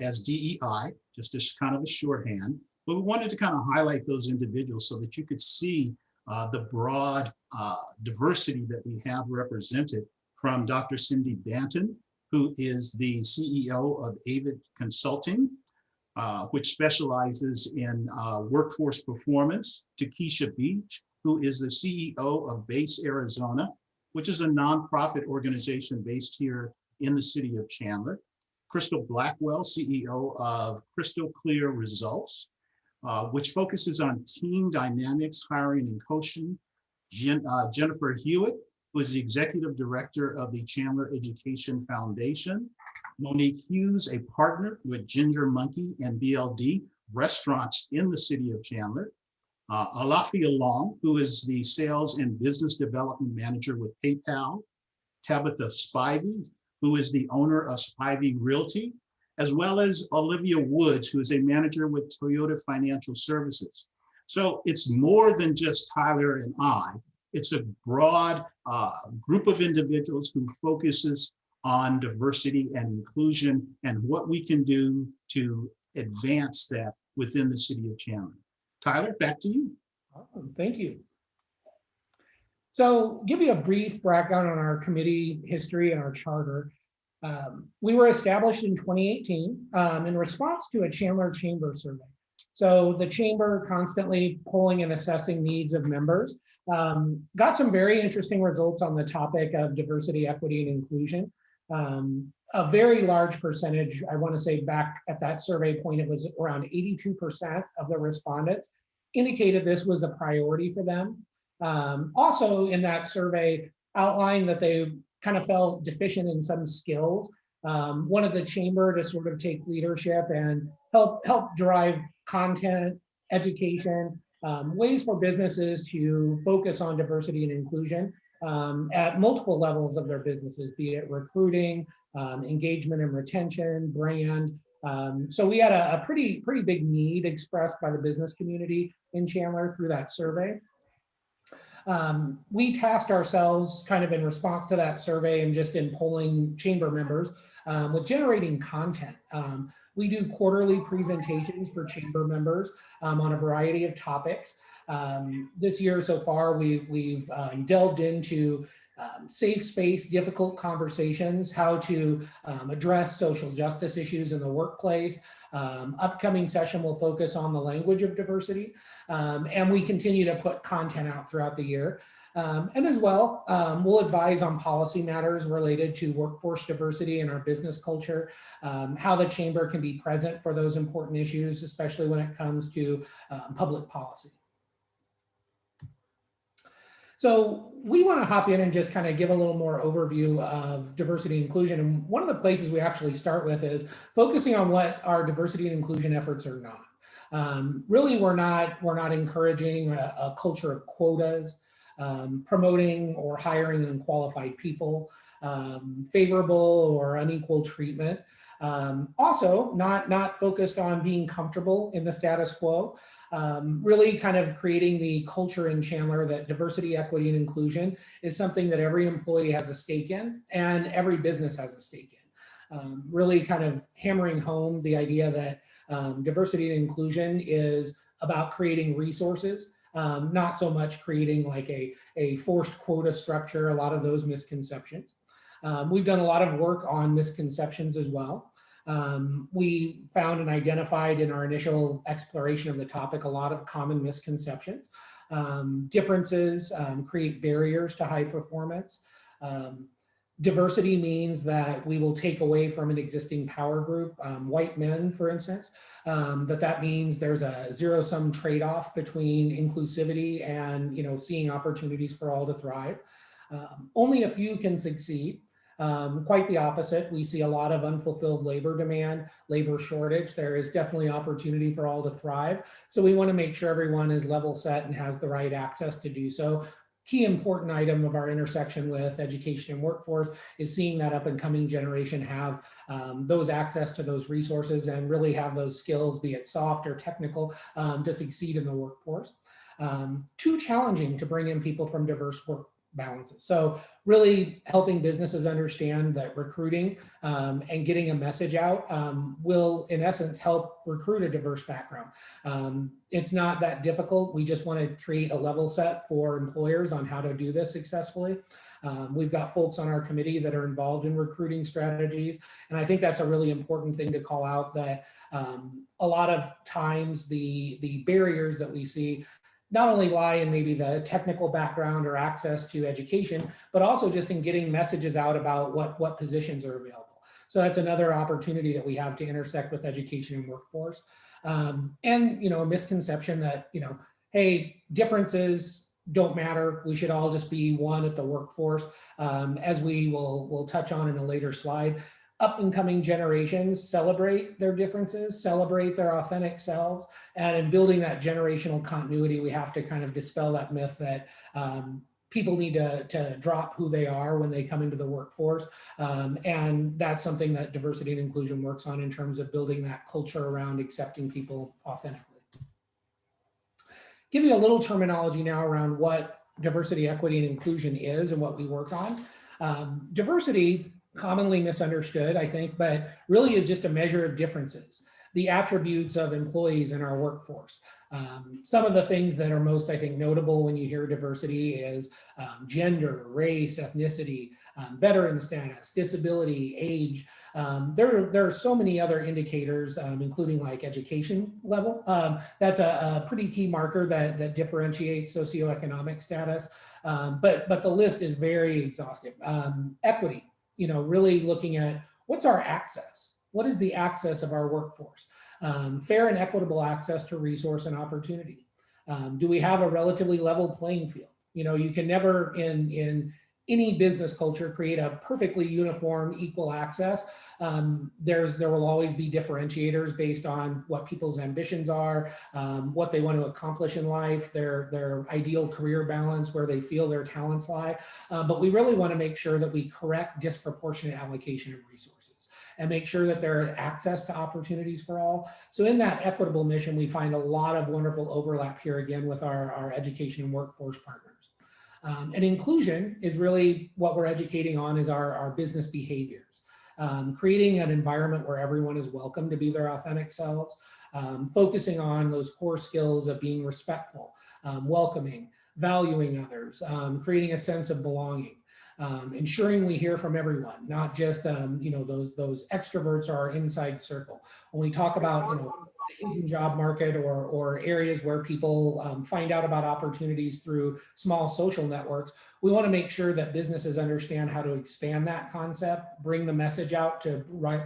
as DEI, just as kind of a shorthand. But we wanted to kind of highlight those individuals so that you could see the broad diversity that we have represented, from Dr. Cindy Banton, who is the CEO of Avid Consulting, which specializes in workforce performance, to Keisha Beach, who is the CEO of Base Arizona, which is a nonprofit organization based here in the city of Chandler. Crystal Blackwell, CEO of Crystal Clear Results, which focuses on team dynamics, hiring, and coaching. Jennifer Hewitt, who is the executive director of the Chandler Education Foundation. Monique Hughes, a partner with Ginger Monkey and BLD Restaurants in the city of Chandler. Alafia Long, who is the Sales and Business Development Manager with PayPal. Tabitha Spivey, who is the owner of Spivey Realty, as well as Olivia Woods, who is a manager with Toyota Financial Services. So it's more than just Tyler and I. It's a broad group of individuals who focuses on diversity and inclusion and what we can do to advance that within the city of Chandler. Tyler, back to you. Awesome, thank you. So give you a brief background on our committee history and our charter. We were established in 2018 in response to a Chandler Chamber survey. So the Chamber constantly polling and assessing needs of members, got some very interesting results on the topic of diversity, equity, and inclusion. A very large percentage, I want to say back at that survey point, it was around 82% of the respondents indicated this was a priority for them. Also in that survey outlined that they kind of felt deficient in some skills. Wanted the chamber to sort of take leadership and help drive content, education, ways for businesses to focus on diversity and inclusion at multiple levels of their businesses, be it recruiting, engagement and retention, brand. So we had a pretty big need expressed by the business community in Chandler through that survey. We tasked ourselves kind of in response to that survey and just in polling chamber members with generating content. We do quarterly presentations for chamber members on a variety of topics. This year so far, we've delved into safe space, difficult conversations, how to address social justice issues in the workplace. Upcoming session will focus on the language of diversity, and we continue to put content out throughout the year. And as well, we'll advise on policy matters related to workforce diversity and our business culture, how the chamber can be present for those important issues, especially when it comes to public policy. So we want to hop in and just kind of give a little more overview of diversity and inclusion. And one of the places we actually start with is focusing on what our diversity and inclusion efforts are not. Really, we're not encouraging a culture of quotas, promoting or hiring unqualified people, favorable or unequal treatment. Also, not focused on being comfortable in the status quo. Really kind of creating the culture in Chandler that diversity, equity, and inclusion is something that every employee has a stake in and every business has a stake in. Really kind of hammering home the idea that diversity and inclusion is about creating resources, not so much creating like a forced quota structure, a lot of those misconceptions. We've done a lot of work on misconceptions as well. We found and identified in our initial exploration of the topic a lot of common misconceptions. Differences create barriers to high performance. Diversity means that we will take away from an existing power group, white men, for instance, that means there's a zero-sum trade-off between inclusivity and seeing opportunities for all to thrive. Only a few can succeed. Quite the opposite. We see a lot of unfulfilled labor demand, labor shortage. There is definitely opportunity for all to thrive. So we want to make sure everyone is level set and has the right access to do so. Key important item of our intersection with education and workforce is seeing that up and coming generation have those access to those resources and really have those skills, be it soft or technical, to succeed in the workforce. Too challenging to bring in people from diverse work balances. So really helping businesses understand that recruiting and getting a message out will in essence help recruit a diverse background. It's not that difficult. We just want to create a level set for employers on how to do this successfully. We've got folks on our committee that are involved in recruiting strategies. And I think that's a really important thing to call out, that a lot of times the barriers that we see not only lie in maybe the technical background or access to education, but also just in getting messages out about what positions are available. So that's another opportunity that we have to intersect with education and workforce. And, a misconception that, hey, differences don't matter. We should all just be one at the workforce. As we will touch on in a later slide, up and coming generations celebrate their differences, celebrate their authentic selves. And in building that generational continuity, we have to kind of dispel that myth that people need to drop who they are when they come into the workforce. And that's something that diversity and inclusion works on in terms of building that culture around accepting people authentically. Give you a little terminology now around what diversity, equity, and inclusion is and what we work on. Diversity, commonly misunderstood, I think, but really is just a measure of differences, the attributes of employees in our workforce. Some of the things that are most, I think, notable when you hear diversity is gender, race, ethnicity, veteran status, disability, age. There are so many other indicators, including like education level. That's a pretty key marker that differentiates socioeconomic status. But the list is very exhaustive. Equity, really looking at what's our access? What is the access of our workforce? Fair and equitable access to resource and opportunity. Do we have a relatively level playing field? You can never in any business culture create a perfectly uniform equal access. There will always be differentiators based on what people's ambitions are, what they want to accomplish in life, their ideal career balance, where they feel their talents lie. But we really want to make sure that we correct disproportionate allocation of resources and make sure that there is access to opportunities for all. So in that equitable mission, we find a lot of wonderful overlap here again with our education and workforce partners. And inclusion is really what we're educating on is our business behaviors. Creating an environment where everyone is welcome to be their authentic selves, focusing on those core skills of being respectful, welcoming, valuing others, creating a sense of belonging. Ensuring we hear from everyone, not just those extroverts are our inside circle. When we talk about the hidden job market or areas where people find out about opportunities through small social networks, we want to make sure that businesses understand how to expand that concept, bring the message out to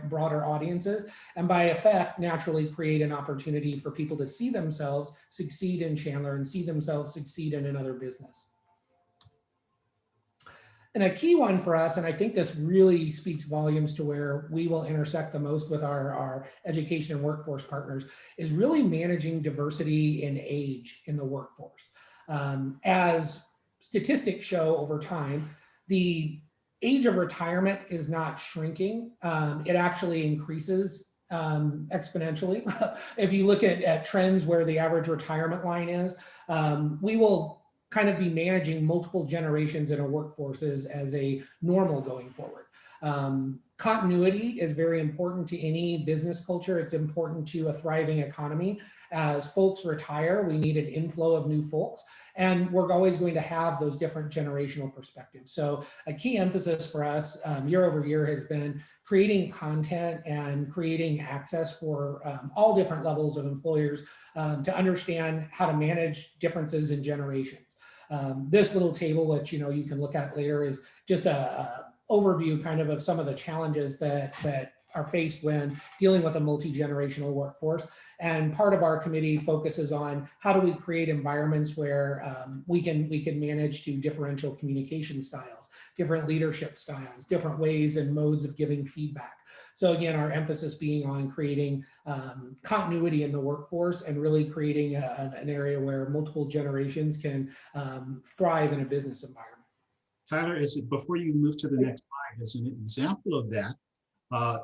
broader audiences, and by effect, naturally create an opportunity for people to see themselves succeed in Chandler and see themselves succeed in another business. And a key one for us, and I think this really speaks volumes to where we will intersect the most with our education and workforce partners, is really managing diversity in age in the workforce. As statistics show over time, the age of retirement is not shrinking. It actually increases exponentially. If you look at trends where the average retirement line is, we will kind of be managing multiple generations in a workforce as a normal going forward. Continuity is very important to any business culture. It's important to a thriving economy. As folks retire, we need an inflow of new folks, and we're always going to have those different generational perspectives. So a key emphasis for us year over year has been creating content and creating access for all different levels of employers to understand how to manage differences in generations. This little table, which you can look at later, is just a overview kind of some of the challenges that are faced when dealing with a multi-generational workforce. And part of our committee focuses on how do we create environments where we can manage to differential communication styles, different leadership styles, different ways and modes of giving feedback. So again, our emphasis being on creating continuity in the workforce and really creating an area where multiple generations can thrive in a business environment. Tyler, before you move to the next slide, as an example of that,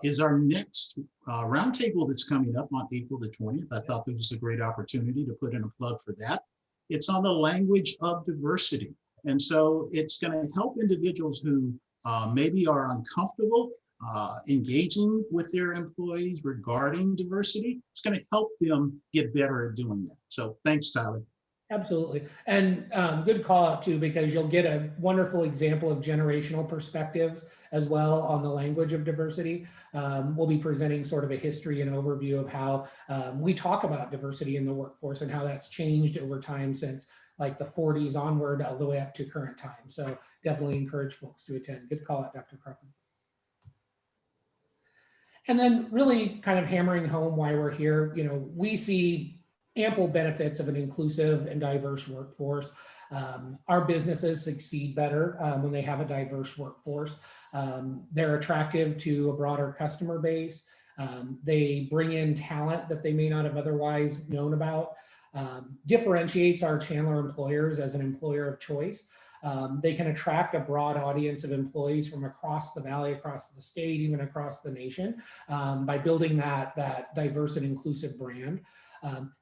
is our next roundtable that's coming up on April the 20th. I thought this was a great opportunity to put in a plug for that. It's on the language of diversity. And so it's going to help individuals who maybe are uncomfortable engaging with their employees regarding diversity. It's going to help them get better at doing that. So thanks, Tyler. Absolutely. And good call out too, because you'll get a wonderful example of generational perspectives as well on the language of diversity. We'll be presenting sort of a history and overview of how we talk about diversity in the workforce and how that's changed over time since like the 40s onward all the way up to current time. So definitely encourage folks to attend. Good call out, Dr. Crawford. And then really kind of hammering home why we're here, we see ample benefits of an inclusive and diverse workforce. Our businesses succeed better when they have a diverse workforce. They're attractive to a broader customer base. They bring in talent that they may not have otherwise known about. Differentiates our Chandler employers as an employer of choice. They can attract a broad audience of employees from across the valley, across the state, even across the nation, by building that diverse and inclusive brand.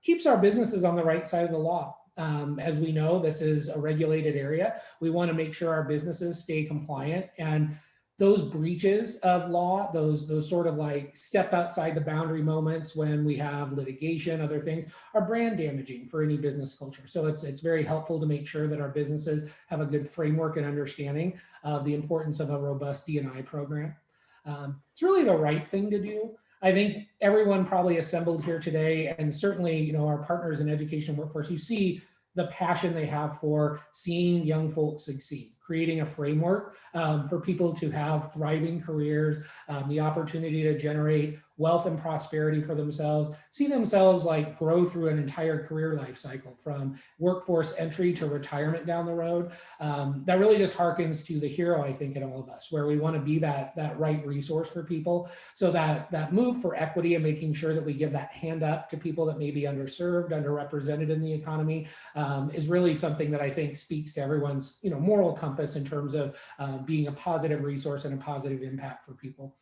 Keeps our businesses on the right side of the law. As we know, this is a regulated area. We want to make sure our businesses stay compliant, and those breaches of law, those sort of like step outside the boundary moments when we have litigation, other things, are brand damaging for any business culture. So it's very helpful to make sure that our businesses have a good framework and understanding of the importance of a robust D&I program. It's really the right thing to do. I think everyone probably assembled here today, and certainly, our partners in education and workforce, you see the passion they have for seeing young folks succeed, creating a framework for people to have thriving careers, the opportunity to generate wealth and prosperity for themselves, see themselves like grow through an entire career life cycle from workforce entry to retirement down the road. That really just harkens to the hero, I think, in all of us, where we want to be that right resource for people. So that move for equity and making sure that we give that hand up to people that may be underserved, underrepresented in the economy is really something that I think speaks to everyone's moral compass in terms of being a positive resource and a positive impact for people.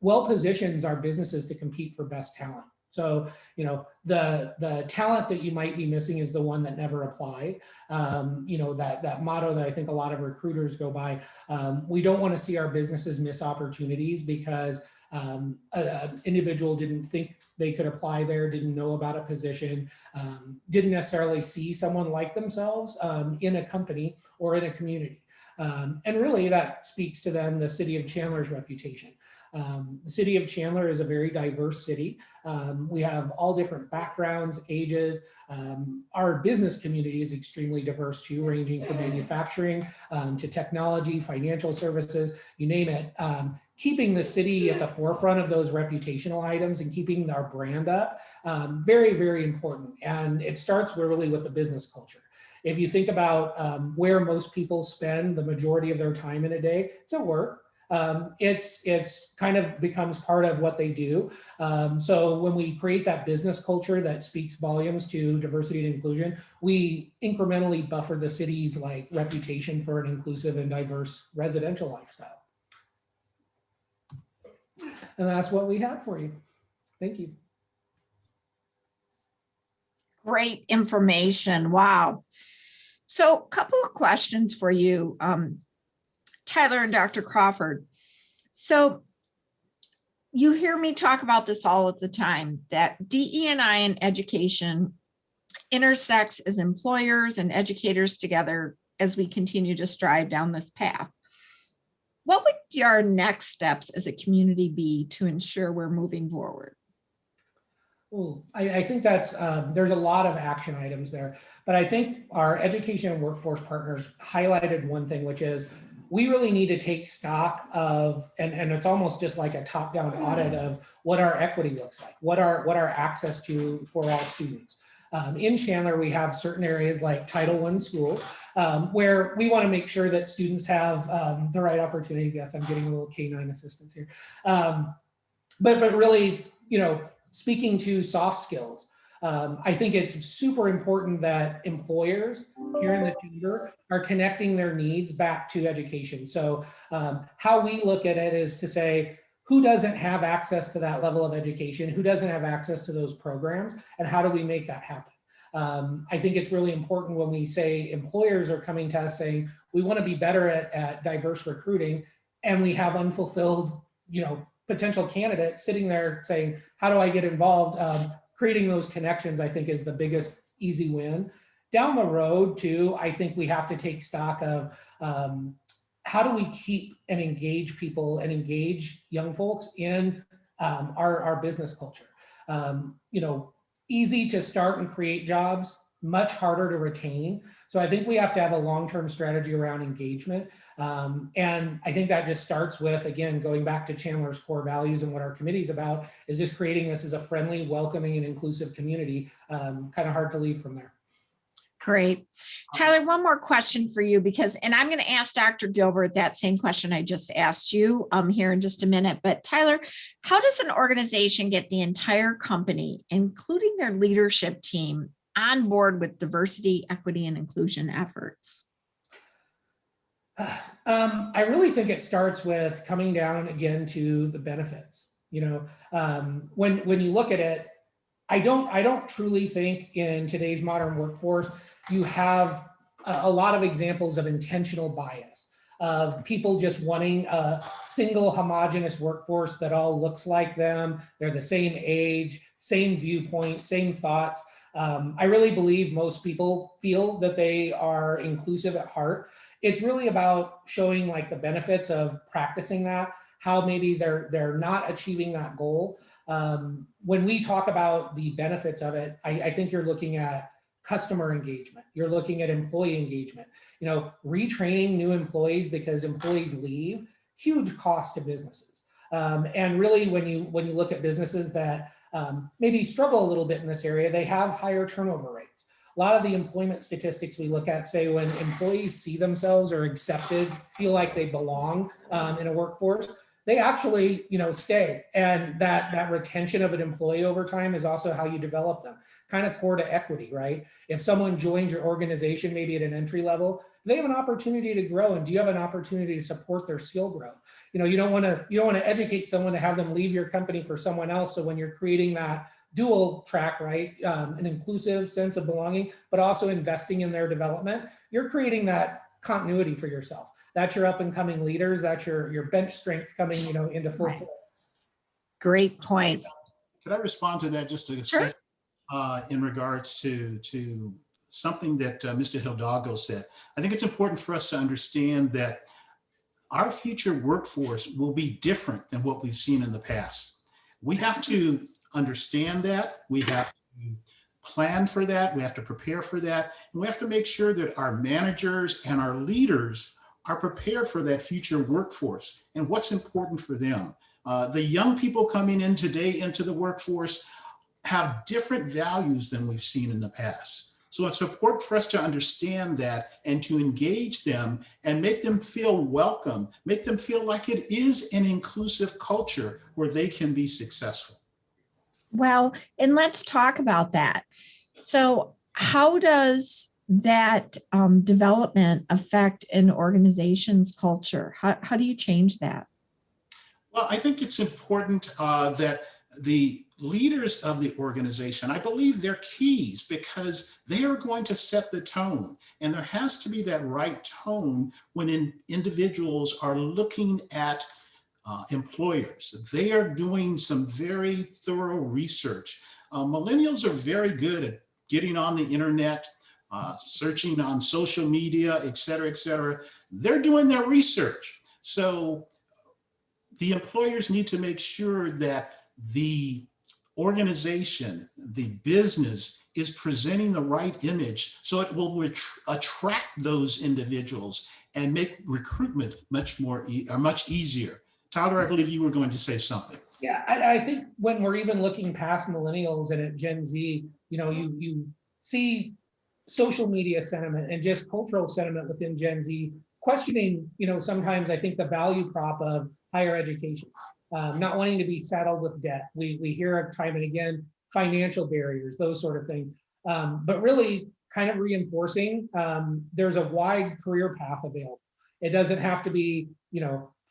Well positions our businesses to compete for best talent. So, the talent that you might be missing is the one that never applied. That motto that I think a lot of recruiters go by. We don't want to see our businesses miss opportunities because an individual didn't think they could apply there, didn't know about a position, didn't necessarily see someone like themselves in a company or in a community. And really that speaks to then the city of Chandler's reputation. The city of Chandler is a very diverse city. We have all different backgrounds, ages. Our business community is extremely diverse too, ranging from manufacturing to technology, financial services, you name it. Keeping the city at the forefront of those reputational items and keeping our brand up, very, very important. And it starts really with the business culture. If you think about where most people spend the majority of their time in a day, it's at work. It's kind of becomes part of what they do. So when we create that business culture that speaks volumes to diversity and inclusion, we incrementally buffer the city's reputation for an inclusive and diverse residential lifestyle. And that's what we have for you. Thank you. Great information. Wow. So a couple of questions for you, Tyler and Dr. Crawford. So you hear me talk about this all of the time, that DE&I and education intersects as employers and educators together as we continue to strive down this path. What would our next steps as a community be to ensure we're moving forward? Well, I think that's, there's a lot of action items there, but I think our education and workforce partners highlighted one thing, which is we really need to take stock of, and it's almost just like a top-down audit of what our equity looks like, what our access to for all students. In Chandler, we have certain areas like Title I schools, where we want to make sure that students have the right opportunities. Yes, I'm getting a little canine assistance here. But really, speaking to soft skills, I think it's super important that employers here in the chamber are connecting their needs back to education. So how we look at it is to say, who doesn't have access to that level of education? Who doesn't have access to those programs? And how do we make that happen? I think it's really important when we say employers are coming to us saying, we want to be better at diverse recruiting, and we have unfulfilled, potential candidates sitting there saying, how do I get involved? Creating those connections, I think, is the biggest easy win. Down the road too, I think we have to take stock of how do we keep and engage people and engage young folks in our business culture. Easy to start and create jobs, much harder to retain. So I think we have to have a long-term strategy around engagement. And I think that just starts with, again, going back to Chandler's core values and what our committee is about, is just creating this as a friendly, welcoming, and inclusive community. Kind of hard to leave from there. Great. Tyler, one more question for you and I'm going to ask Dr. Gilbert that same question I just asked you here in just a minute. But Tyler, how does an organization get the entire company, including their leadership team, on board with diversity, equity, and inclusion efforts? I really think it starts with coming down again to the benefits. When you look at it, I don't truly think in today's modern workforce you have a lot of examples of intentional bias, of people just wanting a single homogenous workforce that all looks like them. They're the same age, same viewpoint, same thoughts. I really believe most people feel that they are inclusive at heart. It's really about showing like the benefits of practicing that, how maybe they're not achieving that goal. When we talk about the benefits of it, I think you're looking at customer engagement. You're looking at employee engagement. Retraining new employees because employees leave, huge cost to businesses. And really, when you look at businesses that maybe struggle a little bit in this area, they have higher turnover rates. A lot of the employment statistics we look at say when employees see themselves or accepted, feel like they belong in a workforce, they actually, stay. And that retention of an employee over time is also how you develop them. Kind of core to equity, right? If someone joins your organization, maybe at an entry level, they have an opportunity to grow. And do you have an opportunity to support their skill growth? You don't want to educate someone to have them leave your company for someone else. So when you're creating that dual track, right, an inclusive sense of belonging, but also investing in their development, you're creating that continuity for yourself. That's your up and coming leaders. That's your bench strength coming, into full play. Great point. Could I respond to that just a Sure. second in regards to something that Mr. Hidalgo said? I think it's important for us to understand that our future workforce will be different than what we've seen in the past. We have to understand that. We have to plan for that. We have to prepare for that. And we have to make sure that our managers and our leaders are prepared for that future workforce and what's important for them. The young people coming in today into the workforce have different values than we've seen in the past. So it's important for us to understand that and to engage them and make them feel welcome, make them feel like it is an inclusive culture where they can be successful. Well, and let's talk about that. So how does that development affect an organization's culture? How do you change that? Well, I think it's important that the leaders of the organization, I believe they're keys because they are going to set the tone. And there has to be that right tone when individuals are looking at employers. They are doing some very thorough research. Millennials are very good at getting on the internet, searching on social media, et cetera, et cetera. They're doing their research. So the employers need to make sure that the organization, the business is presenting the right image so it will attract those individuals and make recruitment much easier. Tyler, I believe you were going to say something. Yeah, I think when we're even looking past millennials and at Gen Z, you see social media sentiment and just cultural sentiment within Gen Z questioning, sometimes I think the value prop of higher education, not wanting to be saddled with debt. We hear it time and again, financial barriers, those sort of things. But really kind of reinforcing there's a wide career path available. It doesn't have to be,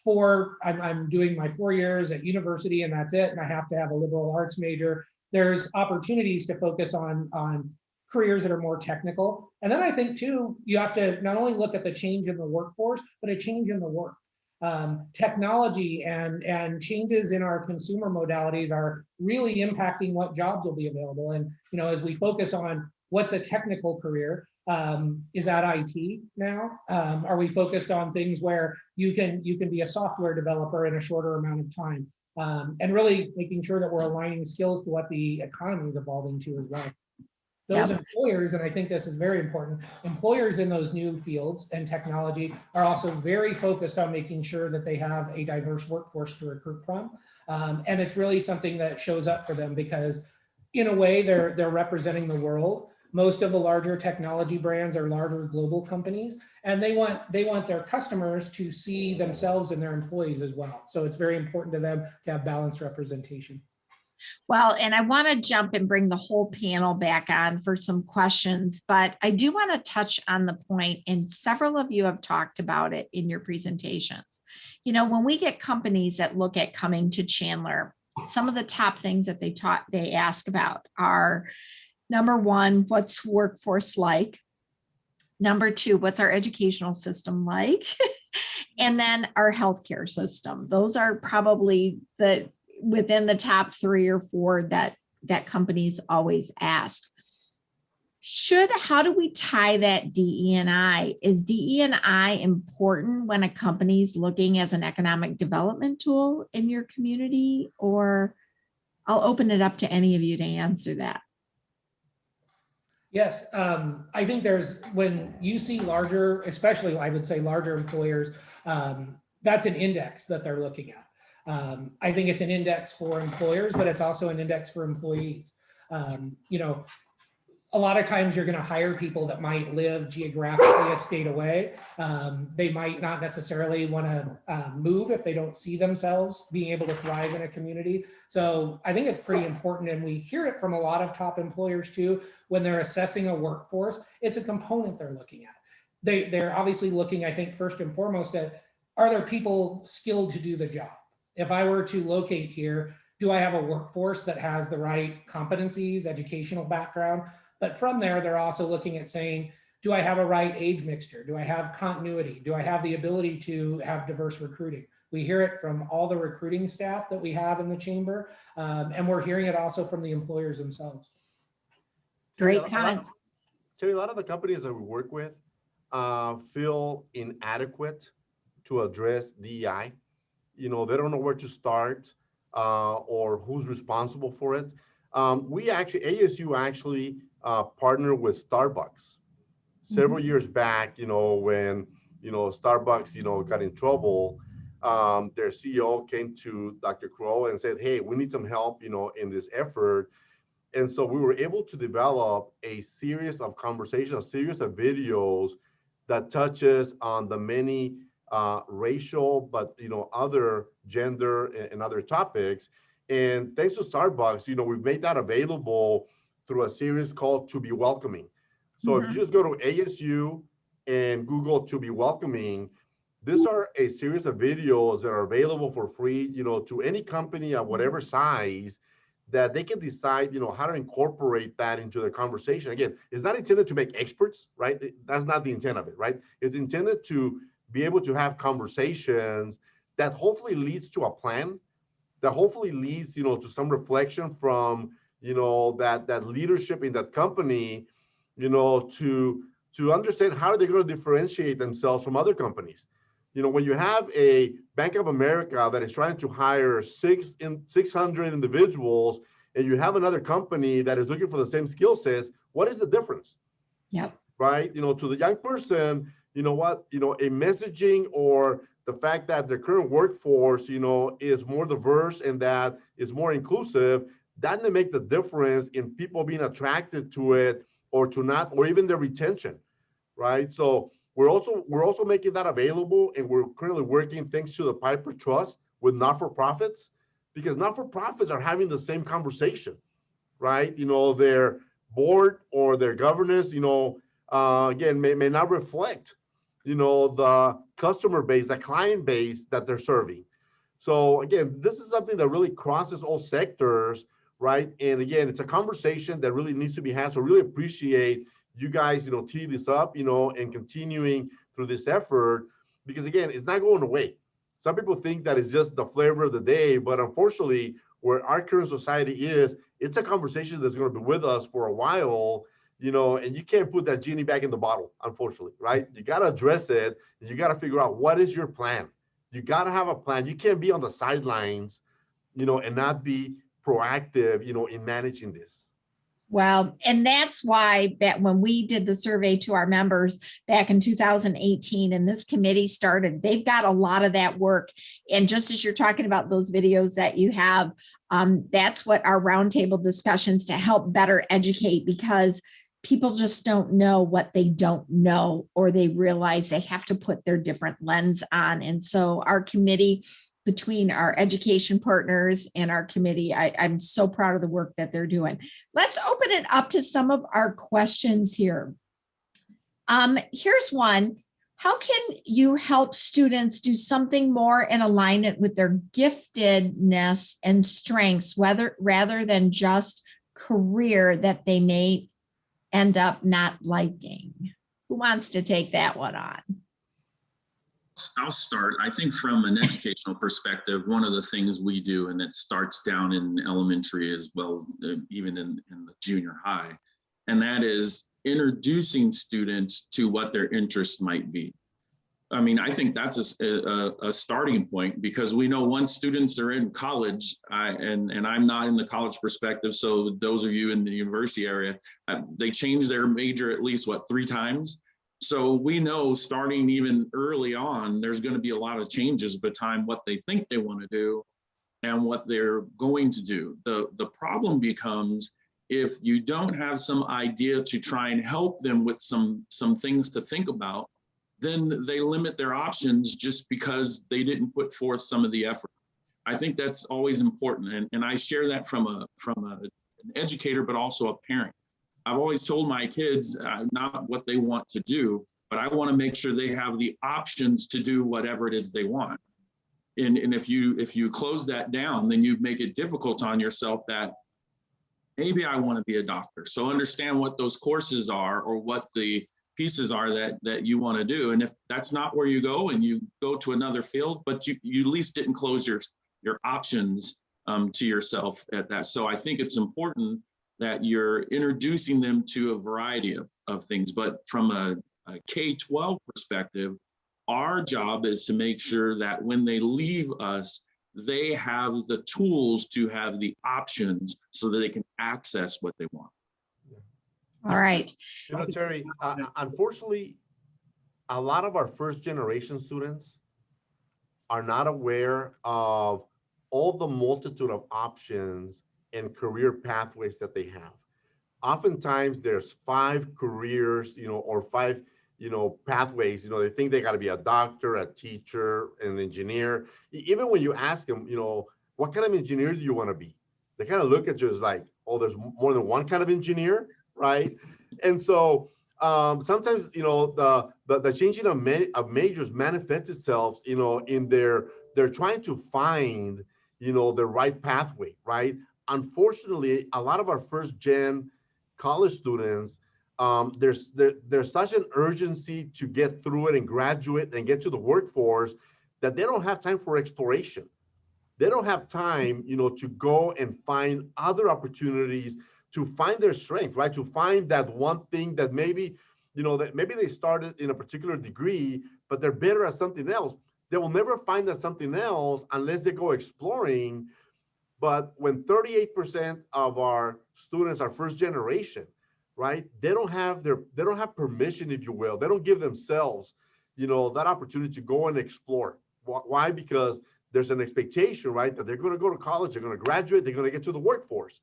I'm doing my 4 years at university and that's it, and I have to have a liberal arts major. There's opportunities to focus on careers that are more technical. And then I think too, you have to not only look at the change in the workforce, but a change in the work. Technology and changes in our consumer modalities are really impacting what jobs will be available. And as we focus on what's a technical career, is that IT now? Are we focused on things where you can be a software developer in a shorter amount of time? And really making sure that we're aligning skills to what the economy is evolving to as well. Those Yep. employers, and I think this is very important, employers in those new fields and technology are also very focused on making sure that they have a diverse workforce to recruit from. And it's really something that shows up for them because in a way they're representing the world. Most of the larger technology brands are larger global companies, and they want their customers to see themselves and their employees as well. So it's very important to them to have balanced representation. Well, and I want to jump and bring the whole panel back on for some questions, but I do want to touch on the point, and several of you have talked about it in your presentations. You know, when we get companies that look at coming to Chandler, some of the top things that they ask about are, number one, what's workforce like? Number two, what's our educational system like? And then our healthcare system. Those are probably within the top 3 or 4 that companies always ask. How do we tie that DE&I? Is DE&I important when a company's looking as an economic development tool in your community? Or I'll open it up to any of you to answer that. Yes, I think when you see larger, especially I would say larger employers, that's an index that they're looking at. I think it's an index for employers, but it's also an index for employees. You know, a lot of times you're going to hire people that might live geographically a state away. They might not necessarily want to move if they don't see themselves being able to thrive in a community. So I think it's pretty important, and we hear it from a lot of top employers too. When they're assessing a workforce, it's a component they're looking at. They're obviously looking, I think, first and foremost at, are there people skilled to do the job? If I were to locate here, do I have a workforce that has the right competencies, educational background? But from there, they're also looking at saying, do I have a right age mixture? Do I have continuity? Do I have the ability to have diverse recruiting? We hear it from all the recruiting staff that we have in the chamber, and we're hearing it also from the employers themselves. Great comments. Terry, a lot of the companies that we work with feel inadequate to address DEI. You know, they don't know where to start or who's responsible for it. ASU actually partnered with Starbucks several years back, you know, when, you know, Starbucks, you know, got in trouble. Their CEO came to Dr. Crow and said, hey, we need some help, you know, in this effort. And so we were able to develop a series of conversations, a series of videos that touches on the many racial, but, you know, other gender and other topics. And thanks to Starbucks, you know, we've made that available through a series called To Be Welcoming. So if you just go to ASU and Google To Be Welcoming, these are a series of videos that are available for free, you know, to any company of whatever size, that they can decide, you know, how to incorporate that into their conversation. Again, it's not intended to make experts, right? That's not the intent of it, right? It's intended to be able to have conversations that hopefully leads to a plan, that hopefully leads, you know, to some reflection from, you know, that leadership in that company, you know, to understand how they're going to differentiate themselves from other companies. You know, when you have a Bank of America that is trying to hire 600 individuals, and you have another company that is looking for the same skill sets, what is the difference? Yep. Right? You know, to the young person, you know what, you know, a messaging or the fact that the current workforce, you know, is more diverse and that is more inclusive, that may make the difference in people being attracted to it or to not, or even their retention, right? So we're also making that available, and we're currently working, thanks to the Piper Trust, with not-for-profits, because not-for-profits are having the same conversation, right? You know, their board or their governance, you know, again, may not reflect, you know, the customer base, the client base that they're serving. So again, this is something that really crosses all sectors, right? And again, it's a conversation that really needs to be had. So really appreciate you guys, you know, tee this up, you know, and continuing through this effort, because again, it's not going away. Some people think that it's just the flavor of the day, but unfortunately, where our current society is, it's a conversation that's going to be with us for a while, you know, and you can't put that genie back in the bottle, unfortunately, right? You got to address it, and you got to figure out, what is your plan? You got to have a plan. You can't be on the sidelines, you know, and not be proactive, you know, in managing this. Well, and that's why that when we did the survey to our members back in 2018 and this committee started, they've got a lot of that work. And just as you're talking about those videos that you have, that's what our roundtable discussions to help better educate, because people just don't know what they don't know, or they realize they have to put their different lens on. And so our committee, between our education partners and our committee, I'm so proud of the work that they're doing. Let's open it up to some of our questions here. Here's one. How can you help students do something more in alignment with their giftedness and strengths, rather than just career that they may end up not liking? Who wants to take that one on? I'll start. I think from an educational perspective, one of the things we do, and it starts down in elementary as well as even in the junior high, and that is introducing students to what their interest might be. I mean, I think that's a starting point, because we know once students are in college, and I'm not in the college perspective, so those of you in the university area, they change their major at least, 3 times? So we know starting even early on, there's going to be a lot of changes between what they think they want to do and what they're going to do. The problem becomes if you don't have some idea to try and help them with some things to think about, then they limit their options just because they didn't put forth some of the effort. I think that's always important. And I share that from an educator, but also a parent. I've always told my kids not what they want to do, but I want to make sure they have the options to do whatever it is they want. And if you close that down, then you make it difficult on yourself that maybe I want to be a doctor. So understand what those courses are, or what the pieces are that you want to do. And if that's not where you go, and you go to another field, but you at least didn't close your options to yourself at that. So I think it's important that you're introducing them to a variety of things. But from a K-12 perspective, our job is to make sure that when they leave us, they have the tools to have the options so that they can access what they want. All right. You know, Terry, unfortunately, a lot of our first generation students are not aware of all the multitude of options and career pathways that they have. Oftentimes there's 5 careers, or 5, pathways. They think they got to be a doctor, a teacher, an engineer. Even when you ask them, what kind of engineer do you want to be? They kind of look at you as like, oh, there's more than one kind of engineer, right? And so sometimes, the changing of majors manifests itself, in they're trying to find, the right pathway, right? Unfortunately, a lot of our first gen college students, there's such an urgency to get through it and graduate and get to the workforce that they don't have time for exploration. They don't have time, to go and find other opportunities, to find their strength, right? To find that one thing that maybe, that maybe they started in a particular degree, but they're better at something else. They will never find that something else unless they go exploring. But when 38% of our students are first generation, right? They don't have permission, if you will. They don't give themselves, that opportunity to go and explore. Why? Because there's an expectation, right? That they're going to go to college, they're going to graduate, they're going to get to the workforce.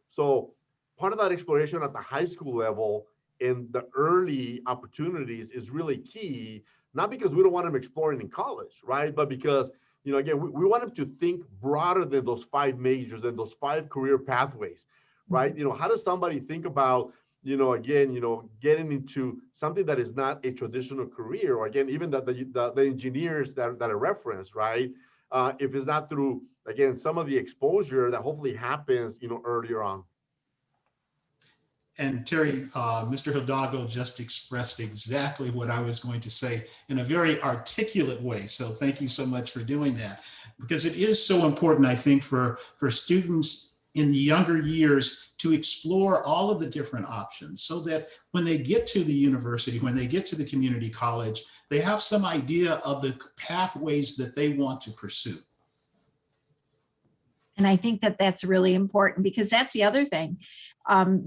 So part of that exploration at the high school level and the early opportunities is really key, not because we don't want them exploring in college, right? But because, again, we want them to think broader than those 5 majors, than those 5 career pathways, right? How does somebody think about, again, getting into something that is not a traditional career, or again, even the engineers that are referenced, right? If it's not through, again, some of the exposure that hopefully happens, earlier on. And Terry, Mr. Hidalgo just expressed exactly what I was going to say in a very articulate way. So thank you so much for doing that, because it is so important, I think, for students in the younger years to explore all of the different options, so that when they get to the university, when they get to the community college, they have some idea of the pathways that they want to pursue. And I think that that's really important, because that's the other thing.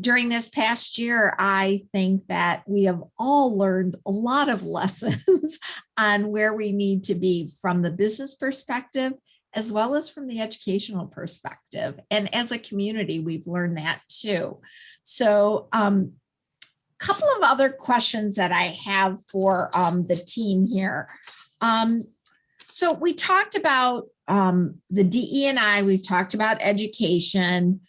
During this past year, I think that we have all learned a lot of lessons on where we need to be from the business perspective, as well as from the educational perspective. And as a community, we've learned that too. So couple of other questions that I have for the team here. So we talked about the DE&I, we've talked about education.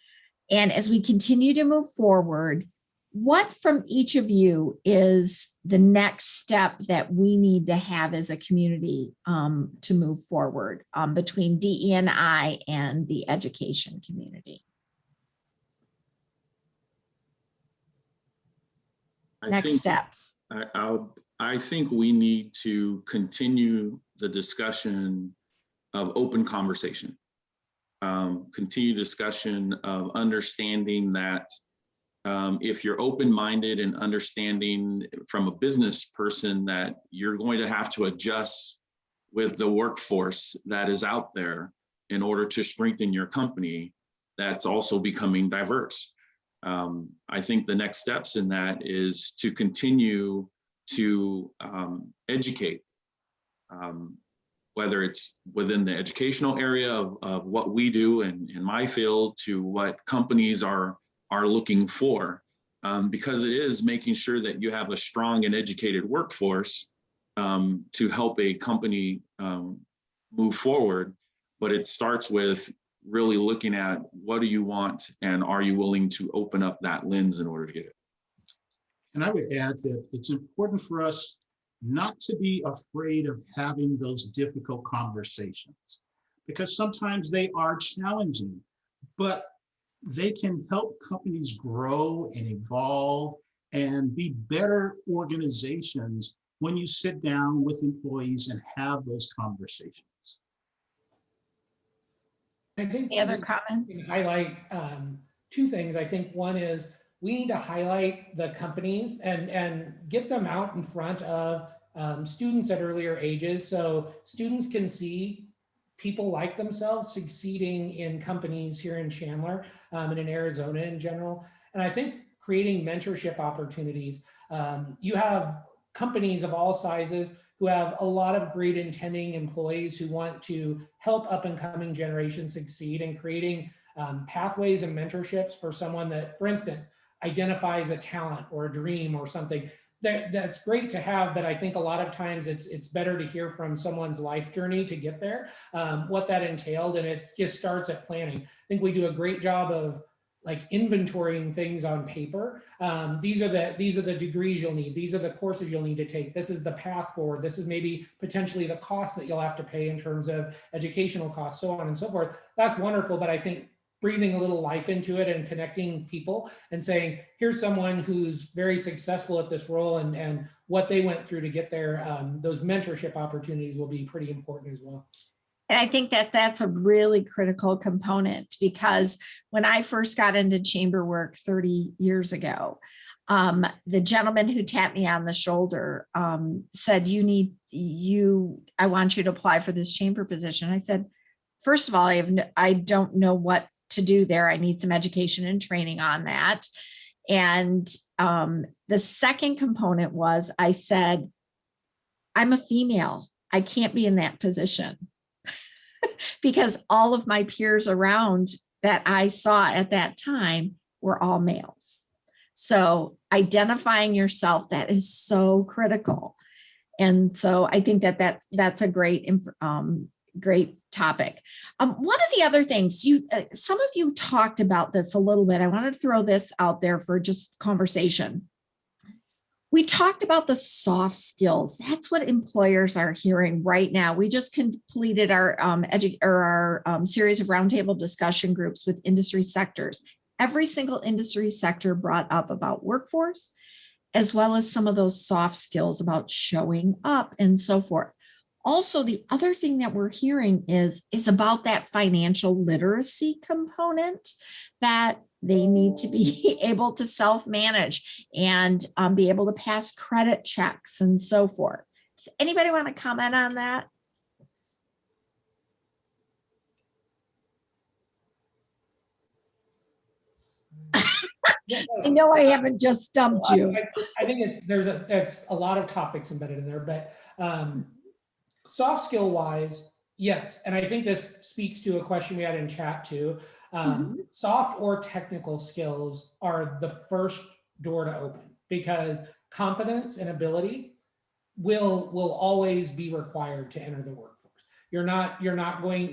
And as we continue to move forward, what from each of you is the next step that we need to have as a community to move forward between DE&I and the education community? Next steps. I think we need to continue the discussion of open conversation. Continue discussion of understanding that if you're open-minded and understanding from a business person that you're going to have to adjust with the workforce that is out there in order to strengthen your company, that's also becoming diverse. I think the next steps in that is to continue to educate, whether it's within the educational area of what we do in my field to what companies are looking for, because it is making sure that you have a strong and educated workforce to help a company move forward. But it starts with really looking at what do you want and are you willing to open up that lens in order to get it. And I would add that it's important for us not to be afraid of having those difficult conversations, because sometimes they are challenging, but they can help companies grow and evolve and be better organizations when you sit down with employees and have those conversations. I think Any other comments? Highlight two things. I think one is we need to highlight the companies and get them out in front of students at earlier ages, so students can see people like themselves succeeding in companies here in Chandler and in Arizona in general. And I think creating mentorship opportunities. You have companies of all sizes who have a lot of great intending employees who want to help up and coming generations succeed, and creating pathways and mentorships for someone that, for instance, identifies a talent or a dream or something. That's great to have, but I think a lot of times it's better to hear from someone's life journey to get there, what that entailed, and it just starts at planning. I think we do a great job of like inventorying things on paper. These are the degrees you'll need. These are the courses you'll need to take. This is the path forward. This is maybe potentially the cost that you'll have to pay in terms of educational costs, so on and so forth. That's wonderful, but I think breathing a little life into it and connecting people and saying, here's someone who's very successful at this role and what they went through to get there, those mentorship opportunities will be pretty important as well. And I think that that's a really critical component, because when I first got into chamber work 30 years ago, the gentleman who tapped me on the shoulder said, I want you to apply for this chamber position. I said, first of all, I don't know what to do there. I need some education and training on that. And the second component was, I said, I'm a female. I can't be in that position. Because all of my peers around that I saw at that time were all males. So identifying yourself, that is so critical. And so I think that's a great topic. One of the other things, some of you talked about this a little bit. I wanted to throw this out there for just conversation. We talked about the soft skills. That's what employers are hearing right now. We just completed our series of roundtable discussion groups with industry sectors. Every single industry sector brought up about workforce, as well as some of those soft skills about showing up and so forth. Also, the other thing that we're hearing is about that financial literacy component, that they need to be able to self-manage and be able to pass credit checks and so forth. Does anybody want to comment on that? I know I haven't just stumped you. I think that's a lot of topics embedded in there, but soft skill wise, yes. And I think this speaks to a question we had in chat too. Soft or technical skills are the first door to open, because competence and ability will always be required to enter the workforce. You're not going,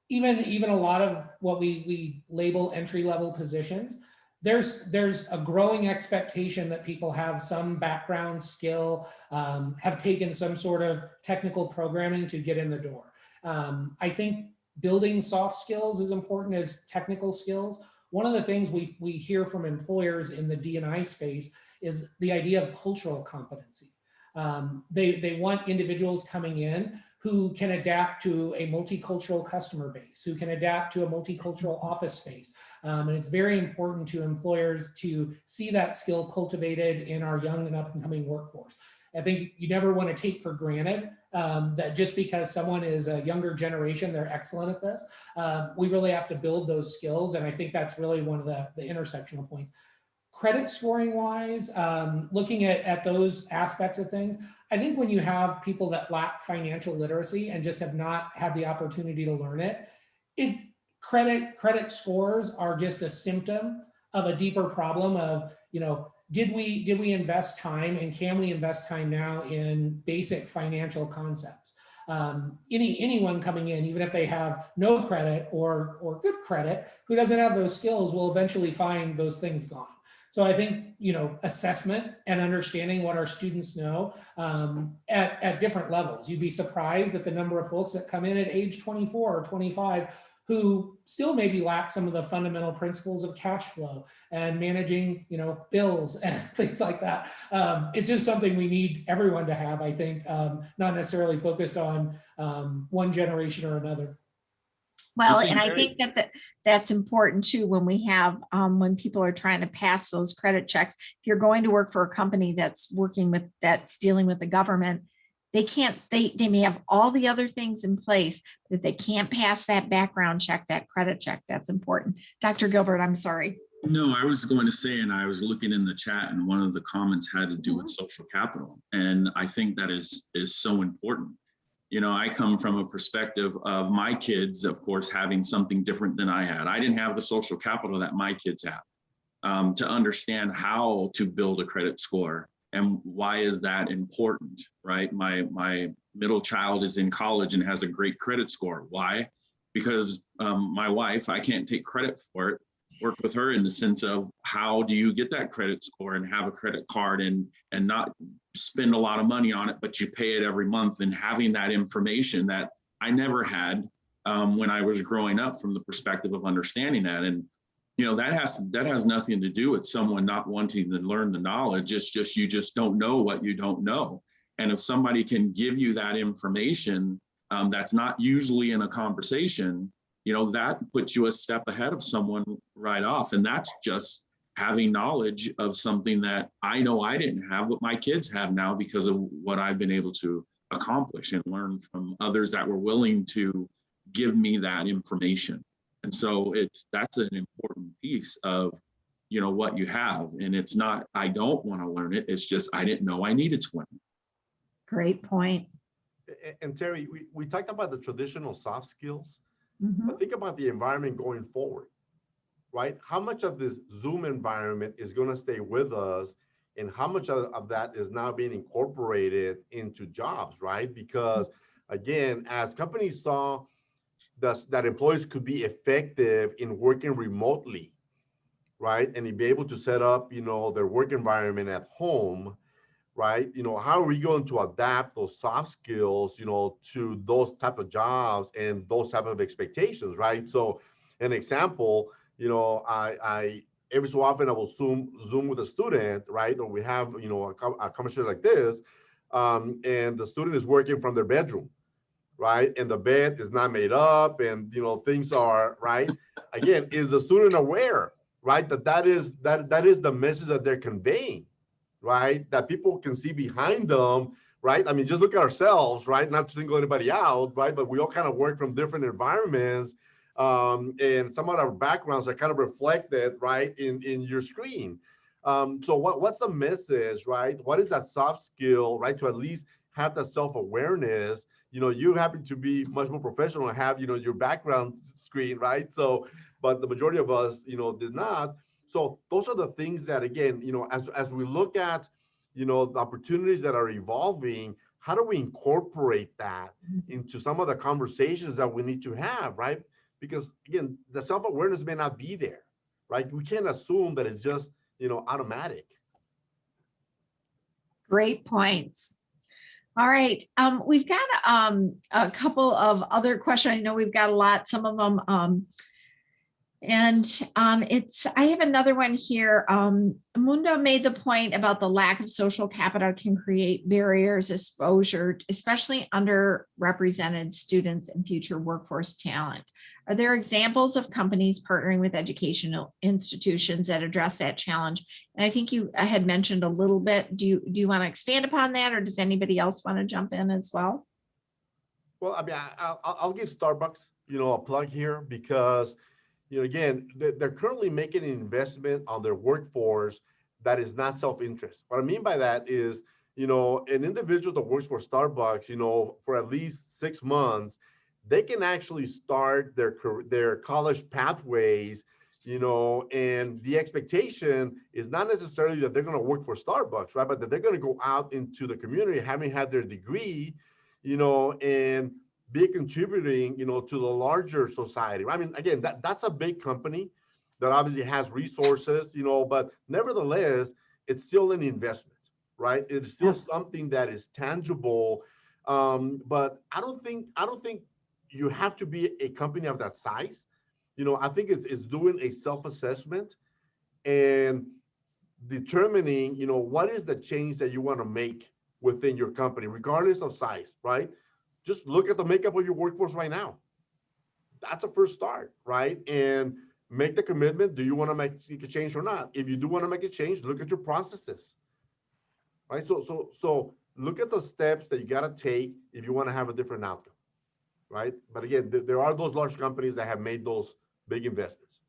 even a lot of what we label entry-level positions, there's a growing expectation that people have some background skill, have taken some sort of technical programming to get in the door. I think building soft skills is important as technical skills. One of the things we hear from employers in the D&I space is the idea of cultural competency. They want individuals coming in who can adapt to a multicultural customer base, who can adapt to a multicultural office space. And it's very important to employers to see that skill cultivated in our young and up and coming workforce. I think you never want to take for granted that just because someone is a younger generation, they're excellent at this. We really have to build those skills. And I think that's really one of the intersectional points. Credit scoring wise, looking at those aspects of things, I think when you have people that lack financial literacy and just have not had the opportunity to learn it, credit scores are just a symptom of a deeper problem of, did we invest time, and can we invest time now in basic financial concepts? Anyone coming in, even if they have no credit or good credit, who doesn't have those skills will eventually find those things gone. So I think, assessment and understanding what our students know at different levels. You'd be surprised at the number of folks that come in at age 24 or 25 who still maybe lack some of the fundamental principles of cash flow and managing, bills and things like that. It's just something we need everyone to have, I think, not necessarily focused on one generation or another. Well, and I think that's important too when we have when people are trying to pass those credit checks. If you're going to work for a company that's dealing with the government, they may have all the other things in place, but if they can't pass that background check, that credit check, that's important. Dr. Gilbert, I'm sorry. No, I was going to say, and I was looking in the chat, and one of the comments had to do with social capital. And I think that is so important. I come from a perspective of my kids, of course, having something different than I had. I didn't have the social capital that my kids have to understand how to build a credit score. And why is that important, right? My middle child is in college and has a great credit score. Why? Because my wife, I can't take credit for it, work with her in the sense of how do you get that credit score and have a credit card and not spend a lot of money on it, but you pay it every month, and having that information that I never had when I was growing up from the perspective of understanding that. And that has nothing to do with someone not wanting to learn the knowledge. It's just, you just don't know what you don't know. And if somebody can give you that information that's not usually in a conversation, that puts you a step ahead of someone right off. And that's just having knowledge of something that I know I didn't have, but my kids have now because of what I've been able to accomplish and learn from others that were willing to give me that information. And so that's an important piece of, what you have. And it's not, I don't want to learn it. It's just, I didn't know I needed to learn it. Great point. And Terry, we talked about the traditional soft skills, but think about the environment going forward, right? How much of this Zoom environment is going to stay with us, and how much of that is now being incorporated into jobs, right? Because again, as companies saw that employees could be effective in working remotely, right? And be able to set up, their work environment at home, right? How are we going to adapt those soft skills, to those type of jobs and those type of expectations, right? So an example, I every so often I will Zoom with a student, right? Or we have, a conversation like this, and the student is working from their bedroom, right? And the bed is not made up, and things are right. Again, is the student aware, right? That is the message that they're conveying, right? That people can see behind them, right? I mean, just look at ourselves, right? Not to single anybody out, right? But we all kind of work from different environments. And some of our backgrounds are kind of reflected, right, in your screen. So what's the message, right? What is that soft skill, right, to at least have that self-awareness? You know, you happen to be much more professional and have, you know, your background screen, right? So, but the majority of us, you know, did not. So those are the things that, again, you know, as we look at, you know, the opportunities that are evolving, how do we incorporate that into some of the conversations that we need to have, right? Because again, the self-awareness may not be there, right? We can't assume that it's just, you know, automatic. Great points. All right, we've got a couple of other questions. I know we've got a lot, some of them, I have another one here. Mundo made the point about the lack of social capital can create barriers, exposure, especially underrepresented students and future workforce talent. Are there examples of companies partnering with educational institutions that address that challenge? And I think you had mentioned a little bit. Do you want to expand upon that, or does anybody else want to jump in as well? Well, I mean, I'll give Starbucks, you know, a plug here because, you know, again, they're currently making an investment on their workforce that is not self-interest. What I mean by that is, you know, an individual that works for Starbucks, you know, for at least 6 months, they can actually start their college pathways, you know, and the expectation is not necessarily that they're going to work for Starbucks, right? But that they're going to go out into the community, having had their degree, you know, and be contributing, you know, to the larger society. I mean, again, that's a big company that obviously has resources, you know, but nevertheless, it's still an investment, right? It's still something that is tangible. But I don't think you have to be a company of that size. You know, I think it's doing a self-assessment and determining, you know, what is the change that you want to make within your company, regardless of size, right? Just look at the makeup of your workforce right now. That's a first start, right? And make the commitment. Do you want to make a change or not? If you do want to make a change, look at your processes, right? So look at the steps that you got to take if you want to have a different outcome, right? But again, there are those large companies that have made those big investments.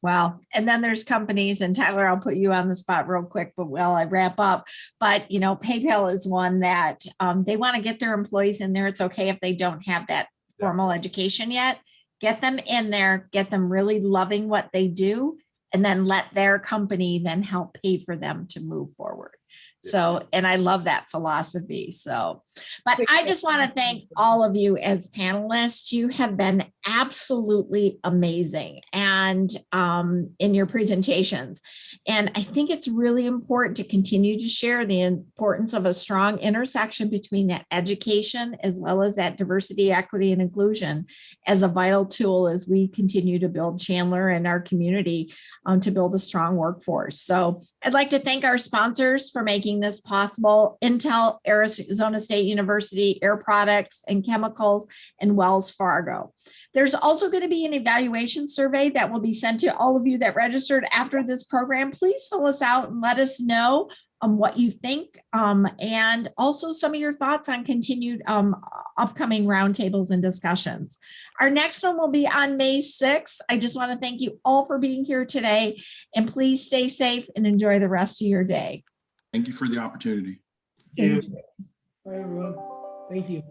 Well, and then there's companies, and Tyler, I'll put you on the spot real quick, but while I wrap up, but you know, PayPal is one that they want to get their employees in there. It's okay if they don't have that formal education yet. Get them in there, get them really loving what they do, and then let their company then help pay for them to move forward. So, and I love that philosophy. So, but I just want to thank all of you as panelists. You have been absolutely amazing and in your presentations. And I think it's really important to continue to share the importance of a strong intersection between that education as well as that diversity, equity, and inclusion as a vital tool as we continue to build Chandler and our community to build a strong workforce. So I'd like to thank our sponsors for making this possible: Intel, Arizona State University, Air Products and Chemicals, and Wells Fargo. There's also going to be an evaluation survey that will be sent to all of you that registered after this program. Please fill us out and let us know what you think, and also some of your thoughts on continued upcoming roundtables and discussions. Our next one will be on May 6th. I just want to thank you all for being here today, and please stay safe and enjoy the rest of your day. Thank you for the opportunity. Thank you. Bye, everyone. Thank you.